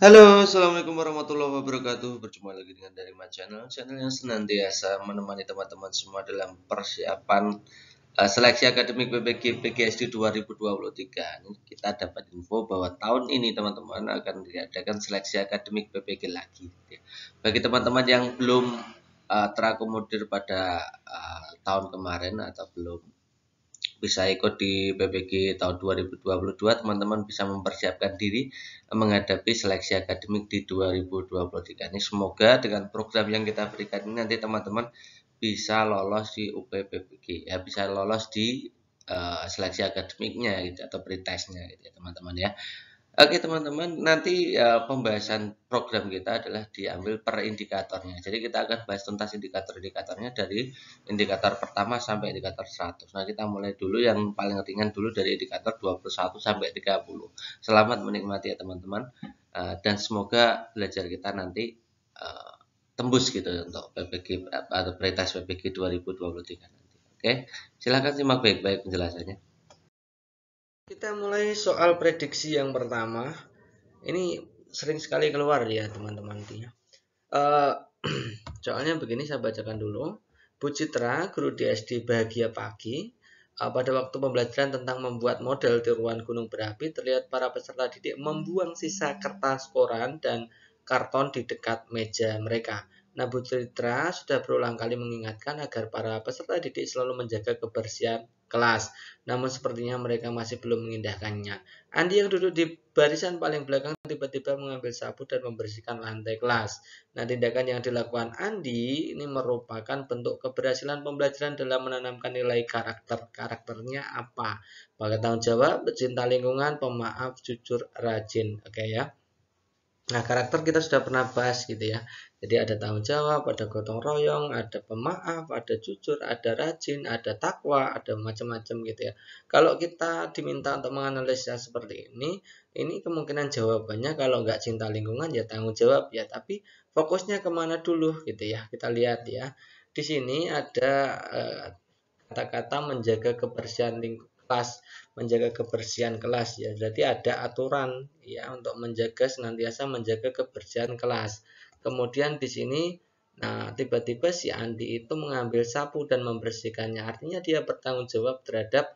Halo, assalamualaikum warahmatullahi wabarakatuh. Berjumpa lagi dengan dari My channel yang senantiasa menemani teman-teman semua dalam persiapan seleksi akademik PPG PGSD 2023. Ini kita dapat info bahwa tahun ini teman-teman akan diadakan seleksi akademik PPG lagi. Bagi teman-teman yang belum terakomodir pada tahun kemarin atau belum bisa ikut di PPG tahun 2022, teman-teman bisa mempersiapkan diri menghadapi seleksi akademik di 2023 ini. Semoga dengan program yang kita berikan ini nanti teman-teman bisa lolos di UPPPG, ya bisa lolos di seleksi akademiknya gitu atau pretestnya gitu ya teman-teman ya. Oke teman-teman, nanti pembahasan program kita adalah diambil per indikatornya. Jadi kita akan bahas tuntas indikator-indikatornya dari indikator pertama sampai indikator 100. Nah, kita mulai dulu yang paling ringan dulu dari indikator 21 sampai 30. Selamat menikmati ya teman-teman. Dan semoga belajar kita nanti tembus gitu untuk PPG atau pretest PPG 2023 nanti. Oke, silakan simak baik-baik penjelasannya. Kita mulai soal prediksi yang pertama. Ini sering sekali keluar ya teman-teman. Uh, Soalnya begini, saya bacakan dulu. Bu Citra, guru di SD Bahagia Pagi, pada waktu pembelajaran tentang membuat model tiruan gunung berapi, terlihat para peserta didik membuang sisa kertas koran dan karton di dekat meja mereka. Nah, Bu Citra sudah berulang kali mengingatkan agar para peserta didik selalu menjaga kebersihan kelas. Namun sepertinya mereka masih belum mengindahkannya. Andi yang duduk di barisan paling belakang tiba-tiba mengambil sapu dan membersihkan lantai kelas. Nah, tindakan yang dilakukan Andi ini merupakan bentuk keberhasilan pembelajaran dalam menanamkan nilai karakternya apa? Pakai tanggung jawab, cinta lingkungan, pemaaf, jujur, rajin. Oke ya. Nah, karakter kita sudah pernah bahas gitu ya. Jadi ada tanggung jawab, ada gotong royong, ada pemaaf, ada jujur, ada rajin, ada takwa, ada macam-macam gitu ya. Kalau kita diminta untuk menganalisa seperti ini kemungkinan jawabannya kalau nggak cinta lingkungan ya tanggung jawab ya. Tapi fokusnya kemana dulu gitu ya. Kita lihat ya. Di sini ada kata-kata menjaga kebersihan kelas, menjaga kebersihan kelas ya. Berarti ada aturan ya untuk senantiasa menjaga kebersihan kelas. Kemudian di sini nah tiba-tiba si Andi itu mengambil sapu dan membersihkannya. Artinya dia bertanggung jawab terhadap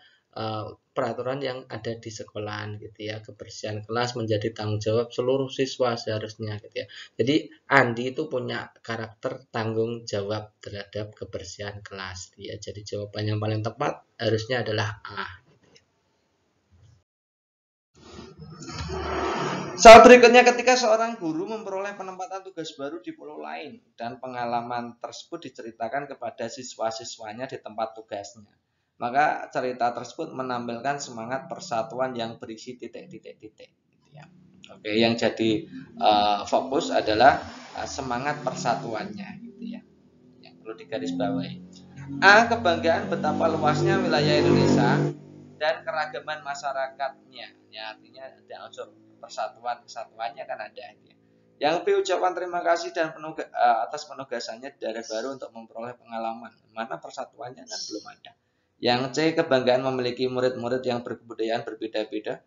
peraturan yang ada di sekolahan gitu ya. Kebersihan kelas menjadi tanggung jawab seluruh siswa seharusnya gitu ya. Jadi Andi itu punya karakter tanggung jawab terhadap kebersihan kelas ya. Jadi jawaban yang paling tepat harusnya adalah A. Soal berikutnya, ketika seorang guru memperoleh penempatan tugas baru di pulau lain dan pengalaman tersebut diceritakan kepada siswa-siswanya di tempat tugasnya, maka cerita tersebut menampilkan semangat persatuan yang berisi titik-titik-titik. Gitu ya. Oke, yang jadi fokus adalah semangat persatuannya, gitu ya, yang perlu digarisbawahi. A. Kebanggaan betapa luasnya wilayah Indonesia dan keragaman masyarakatnya. Ya, artinya ada unsur persatuan kesatuannya kan ada. Ya. Yang B. Ucapan terima kasih dan atas penugasannya di daerah baru untuk memperoleh pengalaman. Mana persatuannya kan belum ada. Yang C. Kebanggaan memiliki murid-murid yang berkebudayaan berbeda-beda.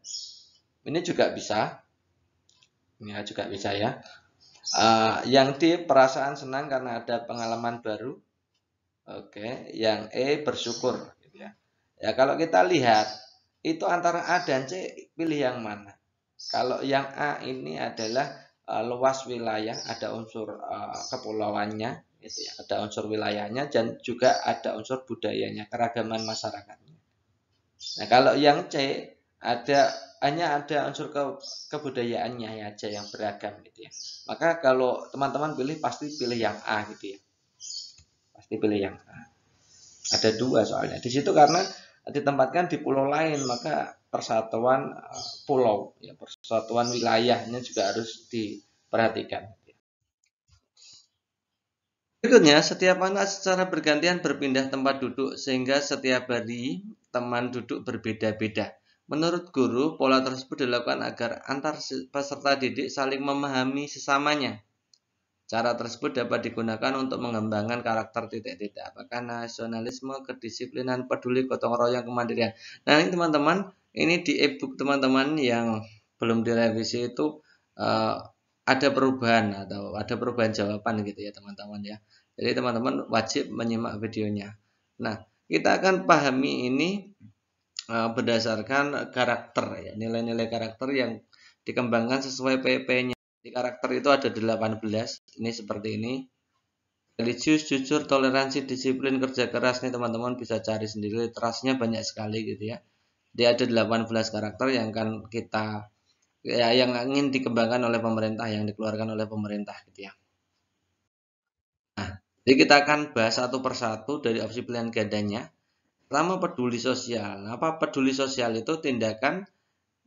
Ini juga bisa. Ya, juga bisa ya. Yang D. Perasaan senang karena ada pengalaman baru. Oke, yang E bersyukur. Gitu ya. Ya, kalau kita lihat itu antara A dan C, pilih yang mana? Kalau yang A ini adalah luas wilayah, ada unsur kepulauannya, gitu ya, ada unsur wilayahnya dan juga ada unsur budayanya, keragaman masyarakatnya. Nah, kalau yang C hanya ada unsur kebudayaannya ya aja yang beragam gitu ya. Maka kalau teman-teman pilih pasti pilih yang A gitu ya. Pasti pilih yang A. Ada dua soalnya. Di situ karena ditempatkan di pulau lain, maka persatuan pulau, ya, persatuan wilayahnya juga harus diperhatikan. Berikutnya, setiap anak secara bergantian berpindah tempat duduk sehingga setiap hari teman duduk berbeda-beda. Menurut guru, pola tersebut dilakukan agar antar peserta didik saling memahami sesamanya. Cara tersebut dapat digunakan untuk mengembangkan karakter titik-titik. Apakah nasionalisme, kedisiplinan, peduli, gotong royong, kemandirian. Nah ini teman-teman, ini di e-book teman-teman yang belum direvisi itu ada perubahan atau ada perubahan jawaban gitu ya teman-teman ya. Jadi teman-teman wajib menyimak videonya. Nah, kita akan pahami ini berdasarkan karakter ya, nilai-nilai karakter yang dikembangkan sesuai PP-nya. Di karakter itu ada 18, ini seperti ini. Religius, jujur, toleransi, disiplin, kerja keras nih teman-teman bisa cari sendiri, literasinya banyak sekali gitu ya. Dia ada 18 karakter yang akan kita ya yang ingin dikembangkan oleh pemerintah, yang dikeluarkan oleh pemerintah gitu ya. Nah, jadi kita akan bahas satu persatu dari opsi pilihan gandanya. Pertama, peduli sosial. Apa peduli sosial itu? Tindakan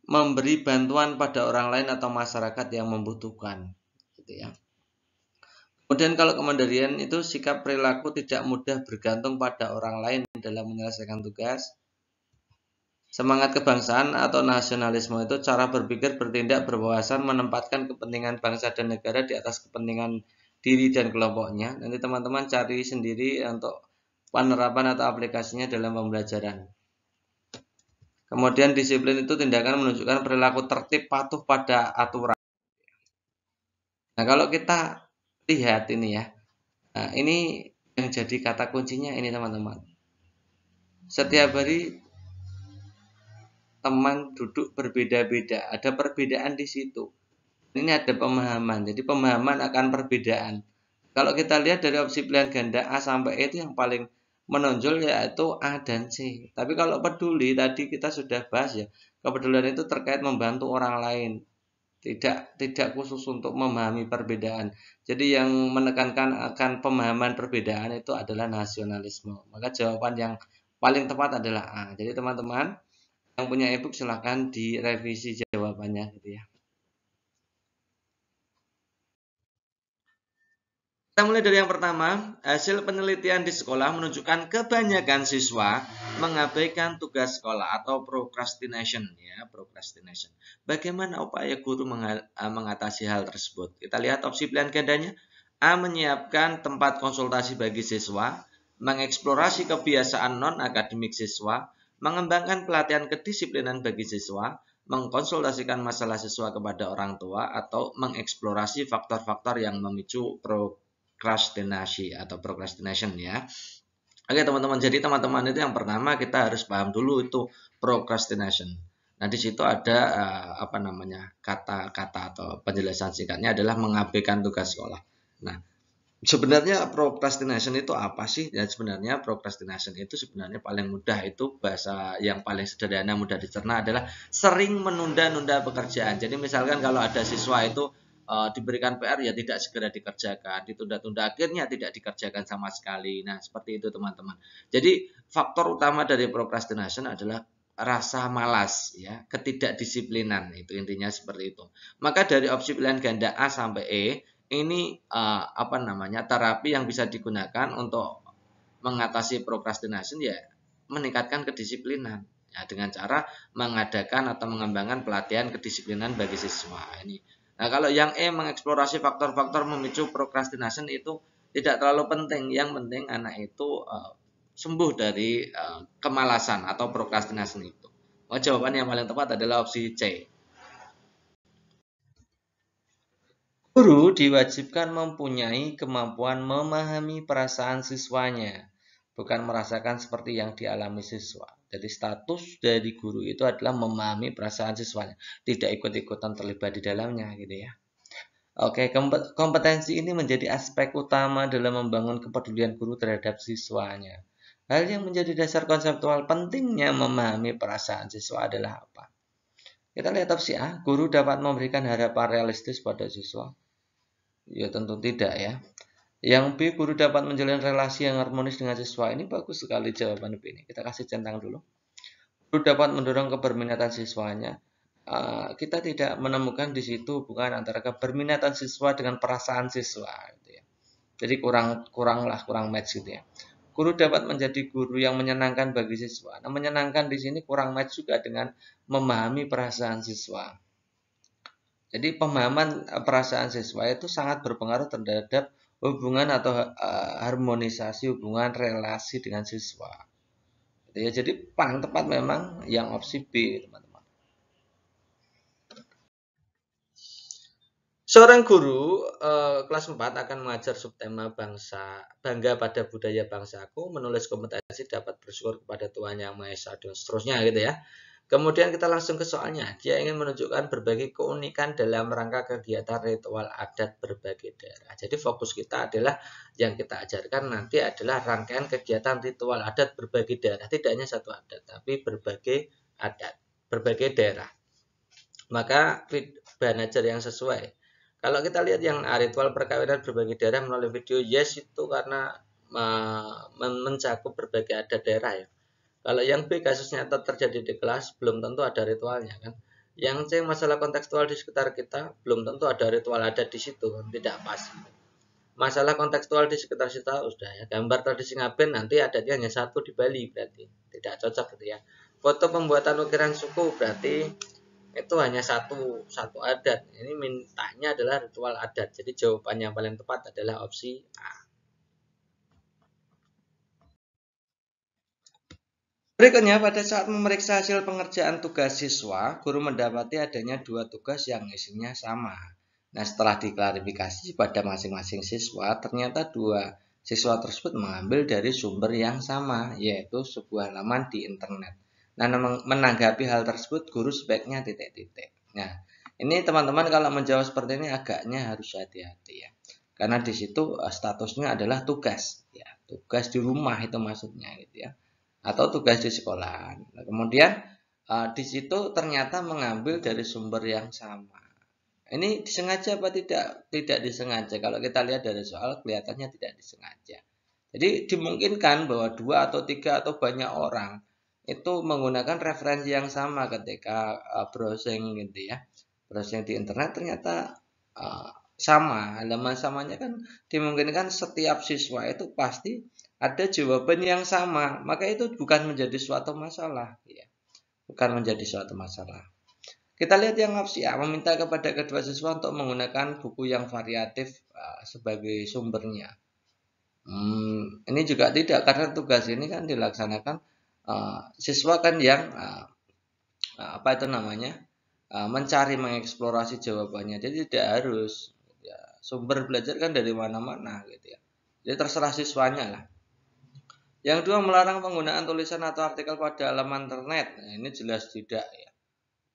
memberi bantuan pada orang lain atau masyarakat yang membutuhkan gitu ya. Kemudian kalau kemandirian itu sikap perilaku tidak mudah bergantung pada orang lain dalam menyelesaikan tugas. Semangat kebangsaan atau nasionalisme itu cara berpikir, bertindak, berwawasan, menempatkan kepentingan bangsa dan negara di atas kepentingan diri dan kelompoknya. Nanti teman-teman cari sendiri untuk penerapan atau aplikasinya dalam pembelajaran. Kemudian disiplin itu tindakan menunjukkan perilaku tertib, patuh pada aturan. Nah, kalau kita lihat ini ya, nah ini yang jadi kata kuncinya ini teman-teman. Setiap hari teman duduk berbeda-beda, ada perbedaan di situ. Ini ada pemahaman, jadi pemahaman akan perbedaan. Kalau kita lihat dari opsi pilihan ganda A sampai E itu yang paling menonjol yaitu A dan C. Tapi kalau peduli tadi kita sudah bahas ya, kepedulian itu terkait membantu orang lain, tidak khusus untuk memahami perbedaan. Jadi yang menekankan akan pemahaman perbedaan itu adalah nasionalisme. Maka jawaban yang paling tepat adalah A. Jadi teman-teman yang punya e-book silahkan direvisi jawabannya gitu ya. Kita mulai dari yang pertama, hasil penelitian di sekolah menunjukkan kebanyakan siswa mengabaikan tugas sekolah atau procrastination ya, procrastination. Bagaimana upaya guru mengatasi hal tersebut? Kita lihat opsi pilihan gandanya. A. Menyiapkan tempat konsultasi bagi siswa, mengeksplorasi kebiasaan non-akademik siswa, mengembangkan pelatihan kedisiplinan bagi siswa, mengkonsultasikan masalah siswa kepada orang tua, atau mengeksplorasi faktor-faktor yang memicu procrastination ya. Oke teman-teman, jadi teman-teman itu yang pertama kita harus paham dulu itu procrastination. Nah di situ ada kata-kata atau penjelasan singkatnya adalah mengabaikan tugas sekolah. Nah sebenarnya procrastination itu apa sih? Dan sebenarnya procrastination itu sebenarnya paling mudah, itu bahasa yang paling sederhana mudah dicerna adalah sering menunda-nunda pekerjaan. Jadi misalkan kalau ada siswa itu diberikan PR ya tidak segera dikerjakan, ditunda-tunda, akhirnya tidak dikerjakan sama sekali. Nah seperti itu teman-teman. Jadi faktor utama dari procrastination adalah rasa malas ya, ketidakdisiplinan, itu intinya seperti itu. Maka dari opsi pilihan ganda A sampai E ini terapi yang bisa digunakan untuk mengatasi procrastination ya meningkatkan kedisiplinan ya dengan cara mengadakan atau mengembangkan pelatihan kedisiplinan bagi siswa ini. Nah, kalau yang E mengeksplorasi faktor-faktor memicu procrastination itu tidak terlalu penting. Yang penting anak itu sembuh dari kemalasan atau procrastination itu. Jawaban yang paling tepat adalah opsi C. Guru diwajibkan mempunyai kemampuan memahami perasaan siswanya, bukan merasakan seperti yang dialami siswa. Jadi status dari guru itu adalah memahami perasaan siswanya, tidak ikut-ikutan terlibat di dalamnya gitu ya. Oke, kompetensi ini menjadi aspek utama dalam membangun kepedulian guru terhadap siswanya. Hal yang menjadi dasar konseptual pentingnya memahami perasaan siswa adalah apa? Kita lihat opsi A, guru dapat memberikan harapan realistis pada siswa. Ya tentu tidak ya. Yang B, guru dapat menjalin relasi yang harmonis dengan siswa. Ini bagus sekali jawaban B ini. Kita kasih centang dulu. Guru dapat mendorong keberminatan siswanya. Kita tidak menemukan di situ hubungan antara keberminatan siswa dengan perasaan siswa. Gitu ya. Jadi kurang match gitu ya. Guru dapat menjadi guru yang menyenangkan bagi siswa. Nah, menyenangkan di sini kurang match juga dengan memahami perasaan siswa. Jadi pemahaman perasaan siswa itu sangat berpengaruh terhadap hubungan atau harmonisasi hubungan relasi dengan siswa. Jadi paling tepat memang yang opsi B, teman-teman. Seorang guru kelas 4 akan mengajar subtema bangga pada budaya bangsaku, menulis kompetensi dapat bersyukur kepada Tuhan Yang Maha Esa dan seterusnya gitu ya. Kemudian kita langsung ke soalnya. Dia ingin menunjukkan berbagai keunikan dalam rangka kegiatan ritual adat berbagai daerah. Jadi fokus kita adalah yang kita ajarkan nanti adalah rangkaian kegiatan ritual adat berbagai daerah. Tidak hanya satu adat, tapi berbagai adat, berbagai daerah. Maka bahan ajar yang sesuai. Kalau kita lihat yang ritual perkawinan berbagai daerah melalui video, yes itu karena mencakup berbagai adat daerah ya. Kalau yang B kasus nyata terjadi di kelas, belum tentu ada ritualnya kan. Yang C masalah kontekstual di sekitar kita, belum tentu ada ritual adat di situ kan, tidak pas. Masalah kontekstual di sekitar kita sudah ya. Gambar tradisi ngaben nanti adatnya hanya satu di Bali berarti tidak cocok gitu ya. Foto pembuatan ukiran suku berarti itu hanya satu adat. Ini mintanya adalah ritual adat. Jadi jawaban yang paling tepat adalah opsi A. Berikutnya, pada saat memeriksa hasil pengerjaan tugas siswa, guru mendapati adanya 2 tugas yang isinya sama. Nah, setelah diklarifikasi pada masing-masing siswa, ternyata 2 siswa tersebut mengambil dari sumber yang sama, yaitu sebuah laman di internet. Nah, menanggapi hal tersebut, guru sebaiknya titik-titik. Nah, ini teman-teman kalau menjawab seperti ini agaknya harus hati-hati ya. Karena di situ statusnya adalah tugas, ya, tugas di rumah itu maksudnya gitu ya. Atau tugas di sekolah. Nah, kemudian di situ ternyata mengambil dari sumber yang sama. Ini disengaja apa tidak? Tidak disengaja. Kalau kita lihat dari soal kelihatannya tidak disengaja. Jadi dimungkinkan bahwa 2 atau 3 atau banyak orang itu menggunakan referensi yang sama ketika browsing gitu ya. Browsing di internet ternyata sama. Halaman samanya kan dimungkinkan setiap siswa itu pasti ada jawaban yang sama, maka itu bukan menjadi suatu masalah ya. Bukan menjadi suatu masalah. Kita lihat yang opsi A, meminta kepada kedua siswa untuk menggunakan buku yang variatif sebagai sumbernya. Ini juga tidak, karena tugas ini kan dilaksanakan siswa kan yang apa itu namanya, mencari, mengeksplorasi jawabannya. Jadi tidak harus ya, sumber belajar kan dari mana-mana gitu ya. Jadi terserah siswanya lah. Yang kedua, melarang penggunaan tulisan atau artikel pada laman internet. Nah, ini jelas tidak ya.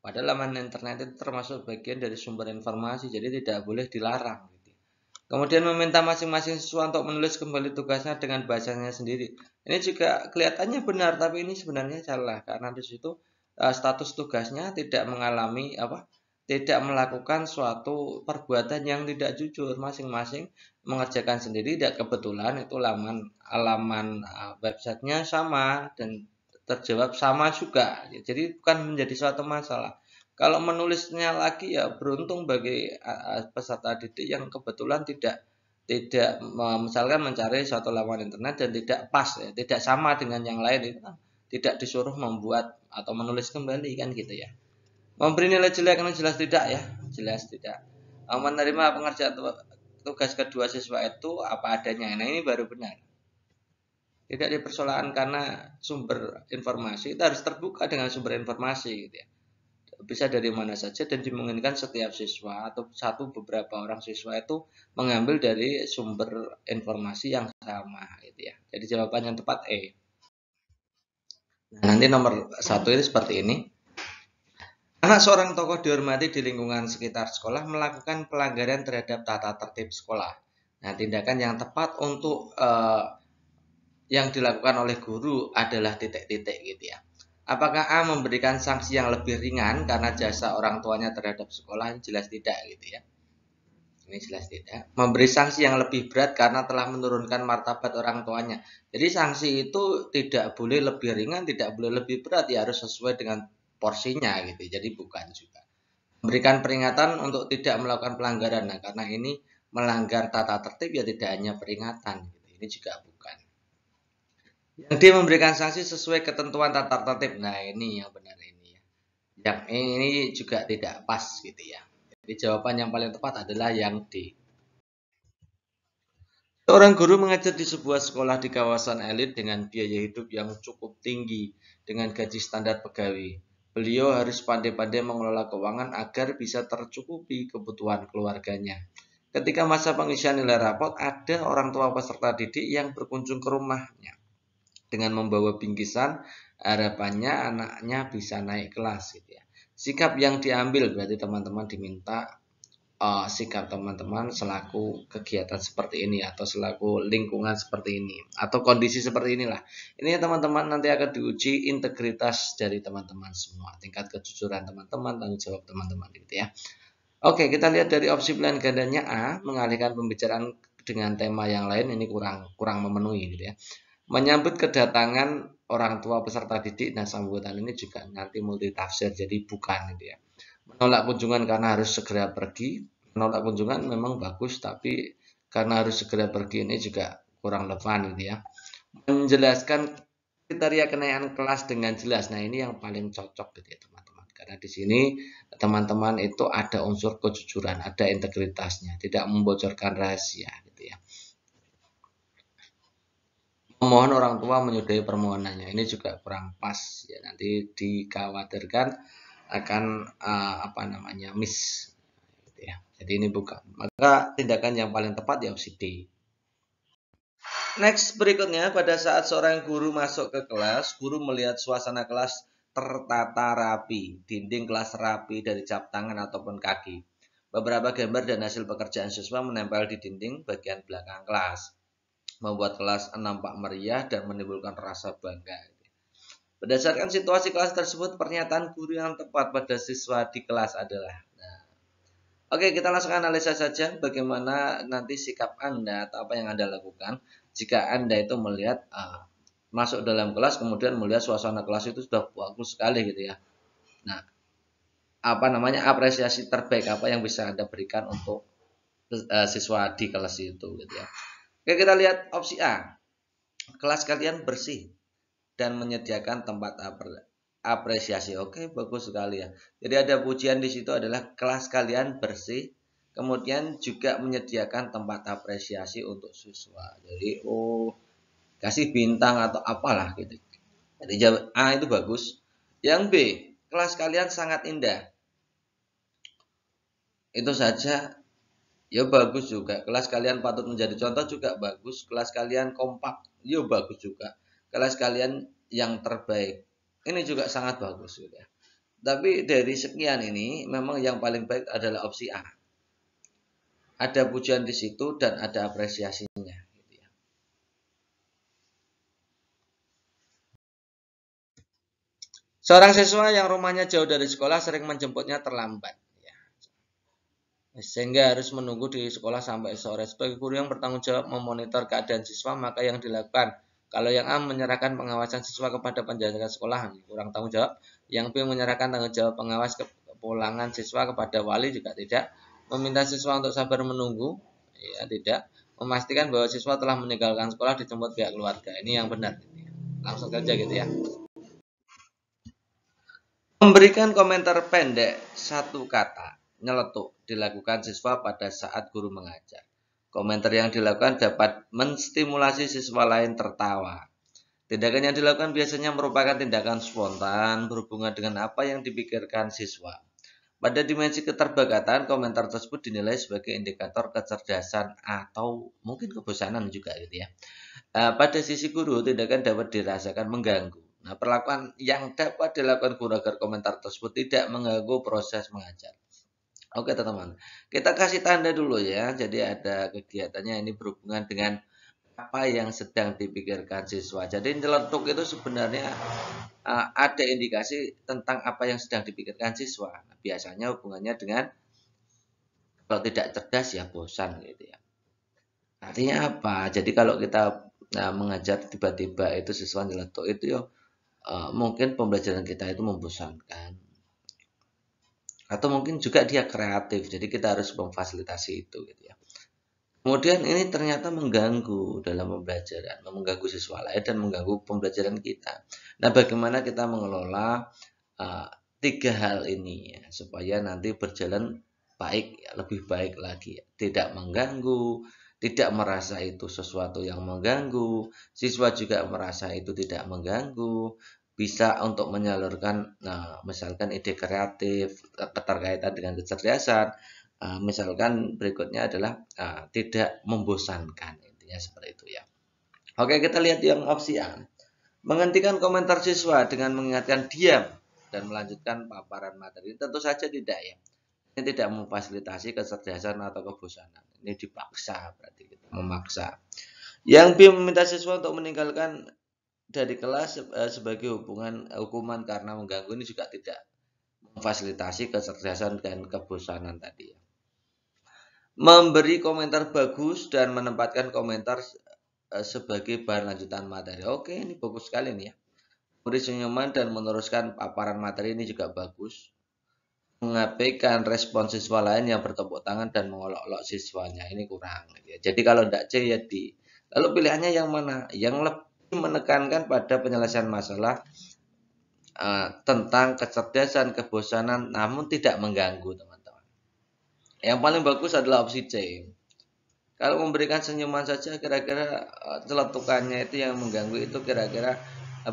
Pada laman internet itu termasuk bagian dari sumber informasi, jadi tidak boleh dilarang. Gitu. Kemudian meminta masing-masing siswa untuk menulis kembali tugasnya dengan bahasanya sendiri. Ini juga kelihatannya benar, tapi ini sebenarnya salah karena di situ status tugasnya tidak mengalami tidak melakukan suatu perbuatan yang tidak jujur. Masing-masing mengerjakan sendiri, tidak kebetulan itu alaman websitenya sama dan terjawab sama juga. Jadi bukan menjadi suatu masalah. Kalau menulisnya lagi ya beruntung bagi peserta didik yang kebetulan tidak misalkan mencari suatu laman internet dan tidak pas ya, tidak sama dengan yang lain itu kan tidak disuruh membuat atau menulis kembali kan gitu ya. Memberi nilai jelek kan jelas tidak ya, jelas tidak. Menerima pengerjaan tugas kedua siswa itu apa adanya. Nah, ini baru benar. Tidak dipersoalkan karena sumber informasi itu harus terbuka dengan sumber informasi gitu ya. Bisa dari mana saja dan dimungkinkan setiap siswa atau beberapa orang siswa itu mengambil dari sumber informasi yang sama gitu ya. Jadi jawaban yang tepat E. Nah, nanti nomor 1 ini seperti ini. Anak seorang tokoh dihormati di lingkungan sekitar sekolah melakukan pelanggaran terhadap tata tertib sekolah. Nah, tindakan yang tepat untuk yang dilakukan oleh guru adalah titik-titik gitu ya. Apakah A memberikan sanksi yang lebih ringan karena jasa orang tuanya terhadap sekolah? Jelas tidak gitu ya. Ini jelas tidak. Memberi sanksi yang lebih berat karena telah menurunkan martabat orang tuanya. Jadi sanksi itu tidak boleh lebih ringan, tidak boleh lebih berat, ya harus sesuai dengan porsinya gitu. Jadi bukan juga. Memberikan peringatan untuk tidak melakukan pelanggaran. Nah, karena ini melanggar tata tertib ya tidak hanya peringatan gitu. Ini juga bukan. Yang dia memberikan sanksi sesuai ketentuan tata tertib. Nah, ini yang benar ini ya. Yang ini juga tidak pas gitu ya. Jadi jawaban yang paling tepat adalah yang D. Seorang guru mengajar di sebuah sekolah di kawasan elit dengan biaya hidup yang cukup tinggi dengan gaji standar pegawai. Beliau harus pandai-pandai mengelola keuangan agar bisa tercukupi kebutuhan keluarganya. Ketika masa pengisian nilai rapot, ada orang tua peserta didik yang berkunjung ke rumahnya dengan membawa bingkisan, harapannya anaknya bisa naik kelas gitu ya. Sikap yang diambil berarti teman-teman diminta sikap teman-teman selaku kegiatan seperti ini atau selaku lingkungan seperti ini atau kondisi seperti inilah. Ini teman-teman nanti akan diuji integritas dari teman-teman semua, tingkat kejujuran teman-teman, tanggung jawab teman-teman gitu ya. Oke, kita lihat dari opsi pilihan gandanya A, mengalihkan pembicaraan dengan tema yang lain, ini kurang memenuhi gitu ya. Menyambut kedatangan orang tua peserta didik, nah sambutan ini juga nanti multitafsir, jadi bukan gitu ya. Menolak kunjungan karena harus segera pergi. Menolak kunjungan memang bagus, tapi karena harus segera pergi ini juga kurang relevan gitu ya. Menjelaskan kriteria kenaikan kelas dengan jelas. Nah, ini yang paling cocok gitu ya teman-teman. Karena di sini teman-teman itu ada unsur kejujuran, ada integritasnya, tidak membocorkan rahasia gitu ya. Memohon orang tua menyudahi permohonannya. Ini juga kurang pas ya, nanti dikhawatirkan akan miss gitu ya. Jadi ini bukan. Maka tindakan yang paling tepat ya opsi D. Next berikutnya, pada saat seorang guru masuk ke kelas, guru melihat suasana kelas tertata rapi, dinding kelas rapi dari jam tangan ataupun kaki. Beberapa gambar dan hasil pekerjaan siswa menempel di dinding bagian belakang kelas, membuat kelas nampak meriah dan menimbulkan rasa bangga. Berdasarkan situasi kelas tersebut, pernyataan guru yang tepat pada siswa di kelas adalah. Oke, kita langsung analisa saja bagaimana nanti sikap Anda atau apa yang Anda lakukan jika Anda itu melihat masuk dalam kelas kemudian melihat suasana kelas itu sudah bagus sekali gitu ya. Nah, apresiasi terbaik apa yang bisa Anda berikan untuk siswa di kelas itu gitu ya. Oke, kita lihat opsi A. Kelas kalian bersih dan menyediakan tempat apresiasi. Oke, bagus sekali ya. Jadi ada pujian di situ adalah kelas kalian bersih, kemudian juga menyediakan tempat apresiasi untuk siswa. Jadi kasih bintang atau apalah gitu. Jadi jawab A itu bagus. Yang B, kelas kalian sangat indah. Itu saja ya bagus juga. Kelas kalian patut menjadi contoh juga bagus. Kelas kalian kompak, ya bagus juga. Kelas kalian yang terbaik, ini juga sangat bagus gitu ya. Tapi dari sekian ini memang yang paling baik adalah opsi A. Ada pujian di situ dan ada apresiasinya gitu ya. Seorang siswa yang rumahnya jauh dari sekolah sering menjemputnya terlambat ya. Sehingga harus menunggu di sekolah sampai sore. Sebagai guru yang bertanggung jawab memonitor keadaan siswa, maka yang dilakukan kalau yang A menyerahkan pengawasan siswa kepada penjaga sekolah, kurang tanggung jawab. Yang B menyerahkan tanggung jawab pengawas kepulangan siswa kepada wali, juga tidak. Meminta siswa untuk sabar menunggu, ya tidak. Memastikan bahwa siswa telah meninggalkan sekolah dijemput pihak keluarga. Ini yang benar. Langsung saja gitu ya. Memberikan komentar pendek satu kata, nyeletuk, dilakukan siswa pada saat guru mengajar. Komentar yang dilakukan dapat menstimulasi siswa lain tertawa. Tindakan yang dilakukan biasanya merupakan tindakan spontan berhubungan dengan apa yang dipikirkan siswa. Pada dimensi keterbakatan, komentar tersebut dinilai sebagai indikator kecerdasan atau mungkin kebosanan juga gitu ya. Pada sisi guru, tindakan dapat dirasakan mengganggu. Nah, perlakuan yang dapat dilakukan guru agar komentar tersebut tidak mengganggu proses mengajar. Oke teman-teman, kita kasih tanda dulu ya. Jadi ada kegiatannya ini berhubungan dengan apa yang sedang dipikirkan siswa. Jadi nyeletuk itu sebenarnya ada indikasi tentang apa yang sedang dipikirkan siswa. Nah, biasanya hubungannya dengan kalau tidak cerdas ya bosan gitu ya. Artinya apa? Jadi kalau kita mengajar tiba-tiba itu siswa nyeletuk itu ya mungkin pembelajaran kita itu membosankan. Atau mungkin juga dia kreatif, jadi kita harus memfasilitasi itu gitu ya. Kemudian ini ternyata mengganggu dalam pembelajaran, mengganggu siswa lain dan mengganggu pembelajaran kita. Nah, bagaimana kita mengelola tiga hal ini ya, supaya nanti berjalan baik, ya, lebih baik lagi, ya. Tidak mengganggu, tidak merasa itu sesuatu yang mengganggu, siswa juga merasa itu tidak mengganggu, bisa untuk menyalurkan misalkan ide kreatif, keterkaitan dengan kecerdasan. Misalkan berikutnya adalah tidak membosankan, intinya seperti itu ya. Oke, kita lihat yang opsi A. Menghentikan komentar siswa dengan mengingatkan diam dan melanjutkan paparan materi. Tentu saja tidak ya. Ini tidak memfasilitasi kecerdasan atau kebosanan. Ini dipaksa, berarti kita memaksa. Yang B, meminta siswa untuk meninggalkan dari kelas sebagai hukuman karena mengganggu, ini juga tidak memfasilitasi kecerdasan dan kebosanan tadi. Memberi komentar bagus dan menempatkan komentar sebagai bahan lanjutan materi. Oke, ini bagus sekali nih ya. Memberi senyuman dan meneruskan paparan materi, ini juga bagus. Mengabaikan respon siswa lain yang bertepuk tangan dan mengolok-olok siswanya, ini kurang. Jadi kalau tidak C ya D. Lalu pilihannya yang mana? Yang lebih menekankan pada penyelesaian masalah tentang kecerdasan, kebosanan, namun tidak mengganggu, teman-teman. Yang paling bagus adalah opsi C. Kalau memberikan senyuman saja, kira-kira celetukannya itu yang mengganggu itu kira-kira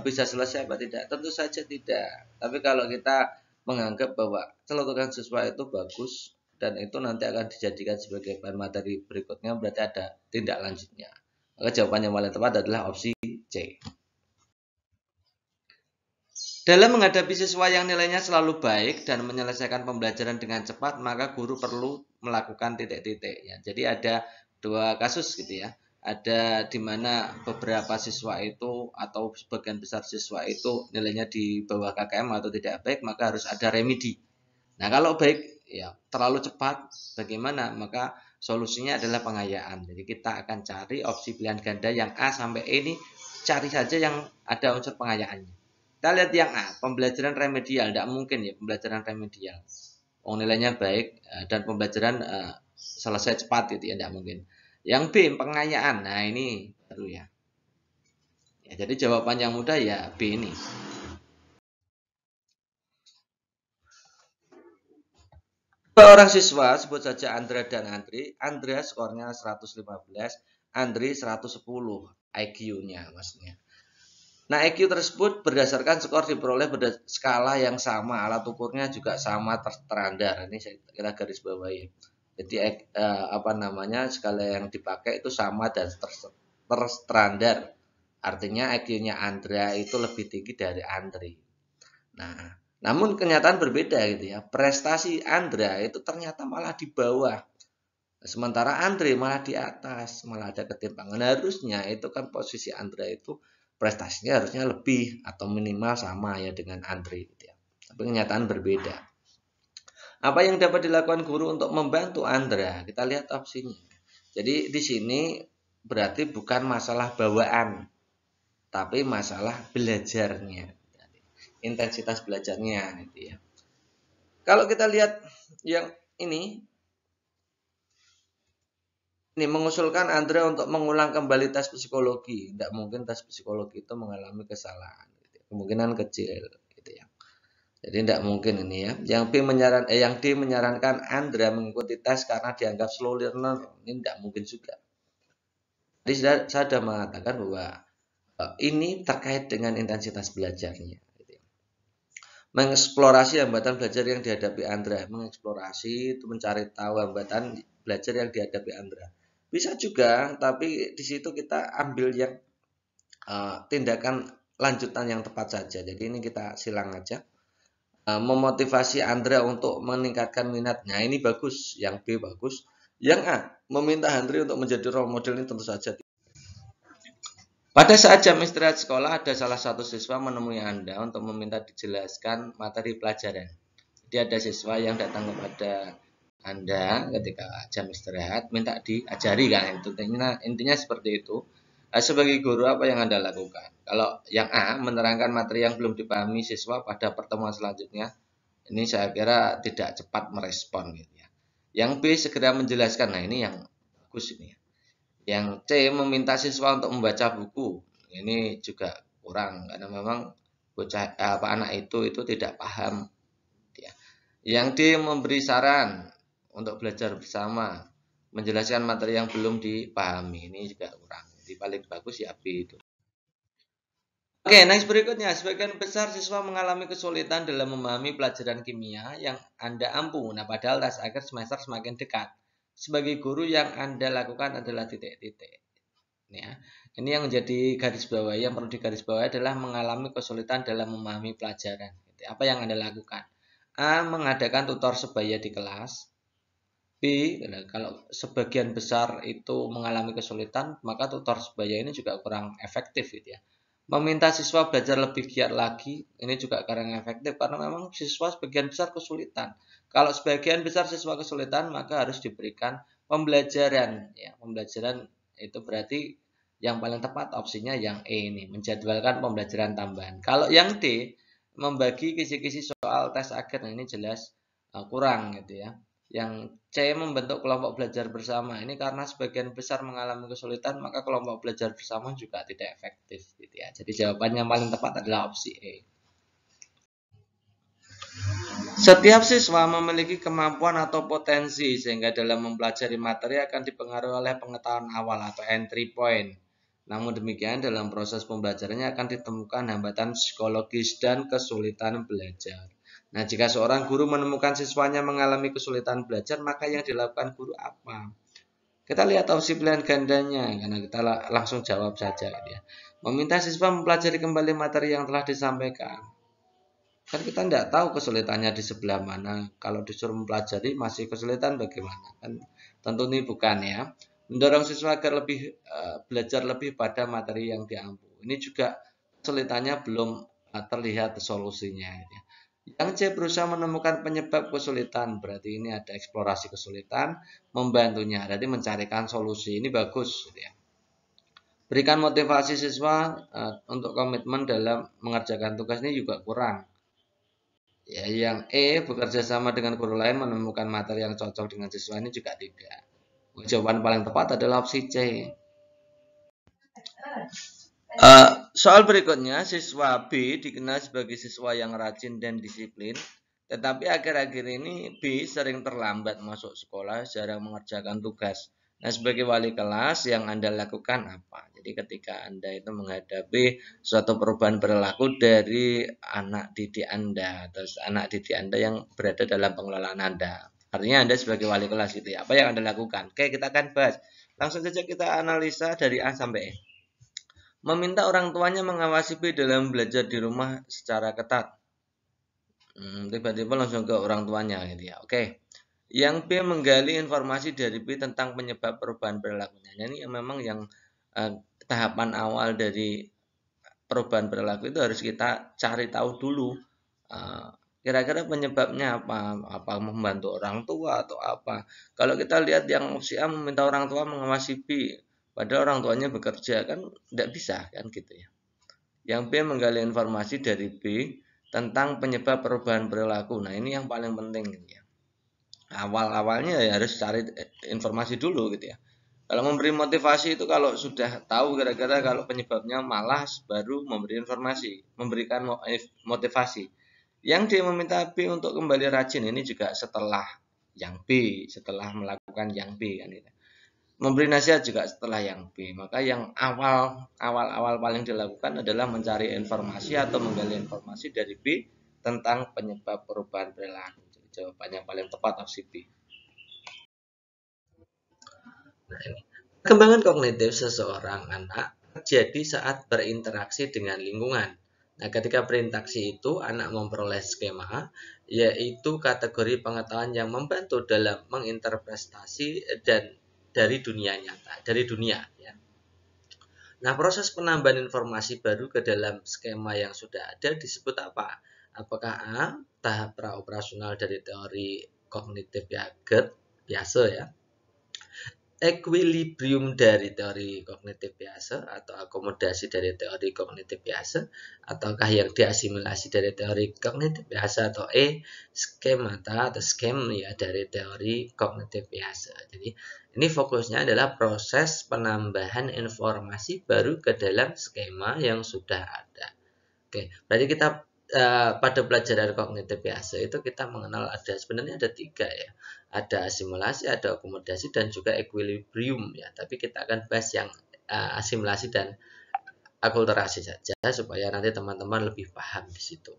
bisa selesai apa tidak? Tentu saja tidak. Tapi kalau kita menganggap bahwa celetukan siswa itu bagus dan itu nanti akan dijadikan sebagai bahan materi berikutnya, berarti ada tindak lanjutnya. Maka jawaban yang paling tepat adalah opsi C. Dalam menghadapi siswa yang nilainya selalu baik dan menyelesaikan pembelajaran dengan cepat, maka guru perlu melakukan titik-titik. Ya. Jadi ada dua kasus gitu ya. Ada di mana beberapa siswa itu atau sebagian besar siswa itu nilainya di bawah KKM atau tidak baik, maka harus ada remedi. Nah kalau baik ya terlalu cepat, bagaimana? Maka solusinya adalah pengayaan. Jadi kita akan cari opsi pilihan ganda yang A sampai E ini, cari saja yang ada unsur pengayaannya. Kita lihat yang A, pembelajaran remedial. Tidak mungkin ya pembelajaran remedial. Nilainya baik dan pembelajaran selesai cepat itu ya, tidak mungkin. Yang B, pengayaan. Nah ini perlu ya. Jadi jawaban yang mudah ya B ini. Dua orang siswa, sebut saja Andra dan Andri. Andra skornya 115, Andri 110 IQ-nya maksudnya. Nah, IQ tersebut berdasarkan skor diperoleh pada skala yang sama, alat ukurnya juga sama terstandar. Ini saya kira garis bawahi. Jadi skala yang dipakai itu sama dan terstandar. Artinya IQ-nya Andra itu lebih tinggi dari Andri. Nah, namun kenyataan berbeda gitu ya. Prestasi Andra itu ternyata malah di bawah. Sementara Andri malah di atas, malah ada ketimpangan. Harusnya itu kan posisi Andra itu prestasinya harusnya lebih atau minimal sama ya dengan Andri gitu ya. Tapi kenyataan berbeda. Apa yang dapat dilakukan guru untuk membantu Andra? Kita lihat opsinya. Jadi di sini berarti bukan masalah bawaan, tapi masalah belajarnya, intensitas belajarnya gitu ya. Kalau kita lihat yang ini mengusulkan Andra untuk mengulang kembali tes psikologi. Tidak mungkin tes psikologi itu mengalami kesalahan. Kemungkinan kecil gitu ya. Jadi tidak mungkin ini ya. Yang D menyarankan Andra mengikuti tes karena dianggap slow learner. Ini tidak mungkin juga. Jadi saya sudah mengatakan bahwa ini terkait dengan intensitas belajarnya. Gitu ya. Mengeksplorasi hambatan belajar yang dihadapi Andra. Mengeksplorasi itu mencari tahu hambatan belajar yang dihadapi Andra. Bisa juga, tapi di situ kita ambil yang tindakan lanjutan yang tepat saja. Jadi ini kita silang aja. Memotivasi Andra untuk meningkatkan minatnya, ini bagus. Yang B bagus. Yang A, meminta Andri untuk menjadi role model, ini tentu saja. Pada saat jam istirahat sekolah, ada salah satu siswa menemui Anda untuk meminta dijelaskan materi pelajaran. Jadi ada siswa yang datang kepada Anda ketika jam istirahat minta diajari kan, intinya seperti itu. Sebagai guru apa yang Anda lakukan? Kalau yang A, menerangkan materi yang belum dipahami siswa pada pertemuan selanjutnya, ini saya kira tidak cepat merespon gitu ya. Yang B, segera menjelaskan. Nah ini yang bagus ini. Yang C, meminta siswa untuk membaca buku. Ini juga kurang karena memang anak itu tidak paham. Yang D, memberi saran untuk belajar bersama, menjelaskan materi yang belum dipahami. Ini juga kurang. Jadi paling bagus ya B itu. Oke, next berikutnya. Sebagian besar siswa mengalami kesulitan dalam memahami pelajaran kimia yang Anda ampu. Nah, padahal tes akhir semester semakin dekat. Sebagai guru yang Anda lakukan adalah titik-titik. Ya. Ini yang menjadi garis bawah. Yang perlu digarisbawahi adalah mengalami kesulitan dalam memahami pelajaran. Apa yang Anda lakukan? A. Mengadakan tutor sebaya di kelas. B. Kalau sebagian besar itu mengalami kesulitan, maka tutor sebaya ini juga kurang efektif gitu ya. Meminta siswa belajar lebih giat lagi, ini juga kurang efektif karena memang siswa sebagian besar kesulitan. Kalau sebagian besar siswa kesulitan, maka harus diberikan pembelajaran. Ya, pembelajaran itu berarti yang paling tepat opsinya yang E ini, menjadwalkan pembelajaran tambahan. Kalau yang D, membagi kisi-kisi soal tes akhir, nah ini jelas kurang gitu ya. Yang C, membentuk kelompok belajar bersama. Ini karena sebagian besar mengalami kesulitan, maka kelompok belajar bersama juga tidak efektif gitu ya. Jadi jawabannya yang paling tepat adalah opsi E. Setiap siswa memiliki kemampuan atau potensi sehingga dalam mempelajari materi akan dipengaruhi oleh pengetahuan awal atau entry point. Namun demikian dalam proses pembelajarannya akan ditemukan hambatan psikologis dan kesulitan belajar. Nah, jika seorang guru menemukan siswanya mengalami kesulitan belajar, maka yang dilakukan guru apa? Kita lihat opsi pilihan gandanya, karena kita langsung jawab saja. Ya. Meminta siswa mempelajari kembali materi yang telah disampaikan. Kan kita tidak tahu kesulitannya di sebelah mana. Kalau disuruh mempelajari masih kesulitan bagaimana? Kan tentu ini bukan ya. Mendorong siswa agar belajar lebih pada materi yang diampu. Ini juga kesulitannya belum terlihat solusinya. Ya. Yang C, berusaha menemukan penyebab kesulitan. Berarti ini ada eksplorasi kesulitan, membantunya. Berarti mencarikan solusi. Ini bagus. Ya. Berikan motivasi siswa untuk komitmen dalam mengerjakan tugas ini juga kurang. Ya, yang E, bekerja sama dengan guru lain menemukan materi yang cocok dengan siswa ini juga tidak. Jawaban paling tepat adalah opsi C. Soal berikutnya, siswa B dikenal sebagai siswa yang rajin dan disiplin, tetapi akhir-akhir ini B sering terlambat masuk sekolah, jarang mengerjakan tugas. Nah, sebagai wali kelas yang Anda lakukan apa? Jadi ketika Anda itu menghadapi suatu perubahan perilaku dari anak didik Anda, atau anak didik Anda yang berada dalam pengelolaan Anda. Artinya Anda sebagai wali kelas gitu ya. Apa yang Anda lakukan? Oke, kita akan bahas. Langsung saja kita analisa dari A sampai E. Meminta orang tuanya mengawasi B dalam belajar di rumah secara ketat. Tiba-tiba langsung ke orang tuanya gitu ya. Oke. Yang B, menggali informasi dari B tentang penyebab perubahan perilakunya. Ini memang yang tahapan awal dari perubahan perilaku itu harus kita cari tahu dulu. Kira-kira penyebabnya apa? Apa membantu orang tua atau apa? Kalau kita lihat yang opsi A meminta orang tua mengawasi B, padahal orang tuanya bekerja, kan tidak bisa kan gitu ya. Yang B, menggali informasi dari B tentang penyebab perubahan perilaku. Nah, ini yang paling penting ya. Awal-awalnya ya harus cari informasi dulu gitu ya. Kalau memberi motivasi itu kalau sudah tahu kira-kira kalau penyebabnya malas, baru memberi informasi, memberikan motivasi. Yang dia meminta B untuk kembali rajin, ini juga setelah yang B, setelah melakukan yang B kan gitu. Memberi nasihat juga setelah yang B. Maka yang awal paling dilakukan adalah mencari informasi atau menggali informasi dari B tentang penyebab perubahan perilaku. Jadi jawabannya paling tepat opsi B. Nah, ini. Perkembangan kognitif seseorang anak terjadi saat berinteraksi dengan lingkungan. Nah, ketika berinteraksi itu, anak memperoleh skema, yaitu kategori pengetahuan yang membantu dalam menginterpretasi dan dari dunia nyata, dari dunia. Ya. Nah, proses penambahan informasi baru ke dalam skema yang sudah ada disebut apa? Apakah A, tahap praoperasional dari teori kognitif Piaget, biasa ya, equilibrium dari teori kognitif biasa atau akomodasi dari teori kognitif biasa, ataukah yang diasimilasi dari teori kognitif biasa, atau skemata atau skem ya dari teori kognitif biasa. Jadi ini fokusnya adalah proses penambahan informasi baru ke dalam skema yang sudah ada. Oke, berarti kita pada pelajaran kognitif biasa itu kita mengenal sebenarnya ada 3 ya. Ada asimilasi, ada akomodasi, dan juga equilibrium ya. Tapi kita akan bahas yang asimilasi dan akulturasi saja supaya nanti teman-teman lebih paham di situ.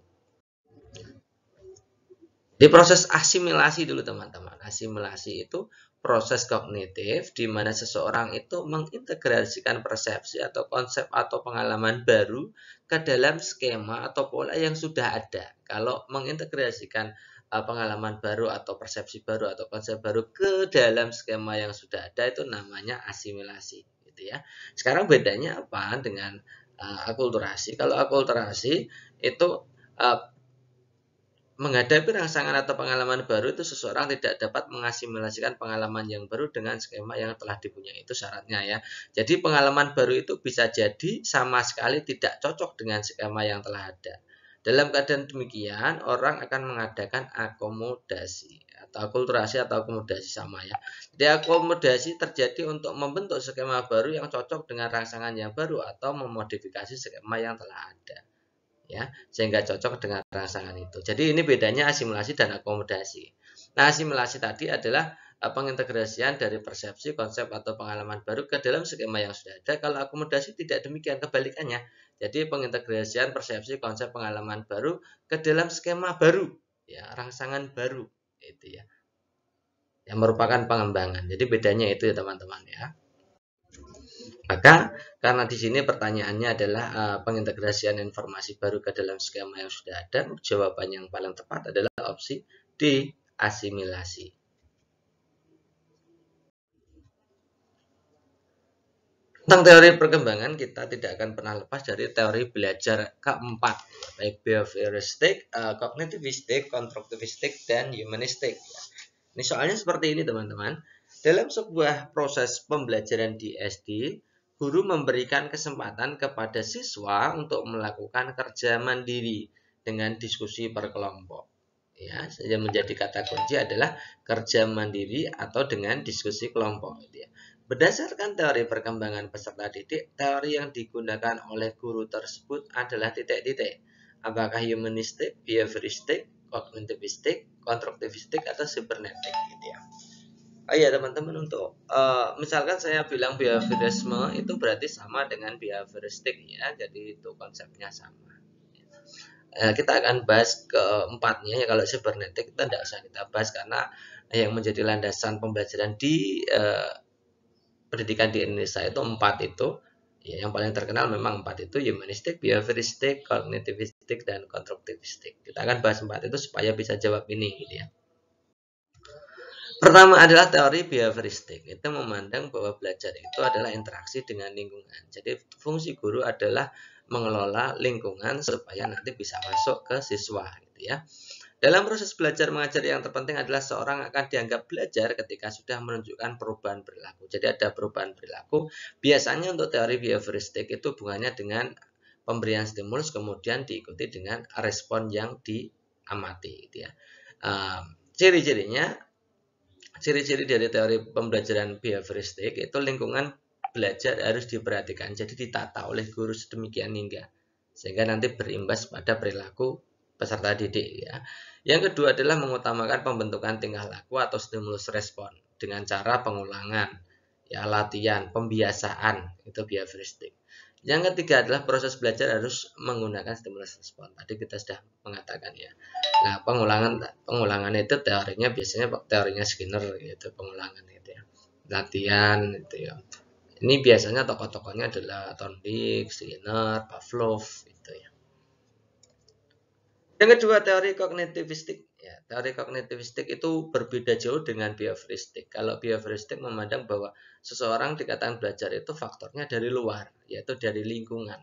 Di proses asimilasi dulu teman-teman. Asimilasi itu proses kognitif di mana seseorang itu mengintegrasikan persepsi atau konsep atau pengalaman baru ke dalam skema atau pola yang sudah ada. Kalau mengintegrasikan pengalaman baru atau persepsi baru atau konsep baru ke dalam skema yang sudah ada itu namanya asimilasi, gitu ya. Sekarang bedanya apa dengan akulturasi? Kalau akulturasi itu menghadapi rangsangan atau pengalaman baru itu seseorang tidak dapat mengasimilasikan pengalaman yang baru dengan skema yang telah dipunyai, itu syaratnya ya. Jadi pengalaman baru itu bisa jadi sama sekali tidak cocok dengan skema yang telah ada. Dalam keadaan demikian, orang akan mengadakan akomodasi atau akulturasi atau akomodasi sama ya. Jadi akomodasi terjadi untuk membentuk skema baru yang cocok dengan rangsangan yang baru atau memodifikasi skema yang telah ada. Ya, sehingga cocok dengan rangsangan itu. Jadi ini bedanya asimilasi dan akomodasi. Nah, asimilasi tadi adalah pengintegrasian dari persepsi, konsep atau pengalaman baru ke dalam skema yang sudah ada. Kalau akomodasi tidak demikian, kebalikannya. Jadi pengintegrasian persepsi, konsep, pengalaman baru ke dalam skema baru, ya, rangsangan baru, itu ya. Yang merupakan pengembangan. Jadi bedanya itu ya teman-teman ya. Maka karena di sini pertanyaannya adalah pengintegrasian informasi baru ke dalam skema yang sudah ada, jawaban yang paling tepat adalah opsi D, asimilasi. Tentang teori perkembangan kita tidak akan pernah lepas dari teori belajar keempat, baik behavioristik, kognitivistik, konstruktivistik, dan humanistik. Ini soalnya seperti ini teman-teman. Dalam sebuah proses pembelajaran di SD, guru memberikan kesempatan kepada siswa untuk melakukan kerja mandiri dengan diskusi per kelompok. Ya, yang menjadi kata kunci adalah kerja mandiri atau dengan diskusi kelompok. Ya. Berdasarkan teori perkembangan peserta didik, teori yang digunakan oleh guru tersebut adalah titik-titik. Apakah humanistik, behavioristik, kognitivistik, konstruktivistik, atau cybernetik, gitu ya. Oh iya teman-teman, untuk misalkan saya bilang behaviorisme itu berarti sama dengan behavioristik ya, jadi itu konsepnya sama. Kita akan bahas keempatnya ya. Kalau cybernetik kita tidak usah kita bahas karena yang menjadi landasan pembelajaran di pendidikan di Indonesia itu empat itu ya, yang paling terkenal memang empat itu: humanistik, behavioristik, kognitivistik, dan konstruktivistik. Kita akan bahas empat itu supaya bisa jawab ini gitu ya. Pertama adalah teori behavioristik. Itu memandang bahwa belajar itu adalah interaksi dengan lingkungan. Jadi fungsi guru adalah mengelola lingkungan supaya nanti bisa masuk ke siswa gitu ya. Dalam proses belajar mengajar yang terpenting adalah seorang akan dianggap belajar ketika sudah menunjukkan perubahan perilaku. Jadi ada perubahan perilaku. Biasanya untuk teori behavioristik itu hubungannya dengan pemberian stimulus kemudian diikuti dengan respon yang diamati gitu ya. Ciri-ciri dari teori pembelajaran behavioristik itu lingkungan belajar harus diperhatikan, jadi ditata oleh guru sedemikian hingga sehingga nanti berimbas pada perilaku peserta didik ya. Yang kedua adalah mengutamakan pembentukan tingkah laku atau stimulus respon dengan cara pengulangan, ya, latihan, pembiasaan, itu behavioristik. Yang ketiga adalah proses belajar harus menggunakan stimulus respon. Tadi kita sudah mengatakan ya. Nah, pengulangan itu teorinya biasanya teorinya Skinner gitu, pengulangan itu ya. Latihan itu ya. Ini biasanya tokoh-tokohnya adalah Thorndike, Skinner, Pavlov itu ya. Yang kedua teori kognitivistik. Ya, teori kognitivistik itu berbeda jauh dengan behavioristik. Kalau behavioristik memandang bahwa seseorang dikatakan belajar itu faktornya dari luar, yaitu dari lingkungan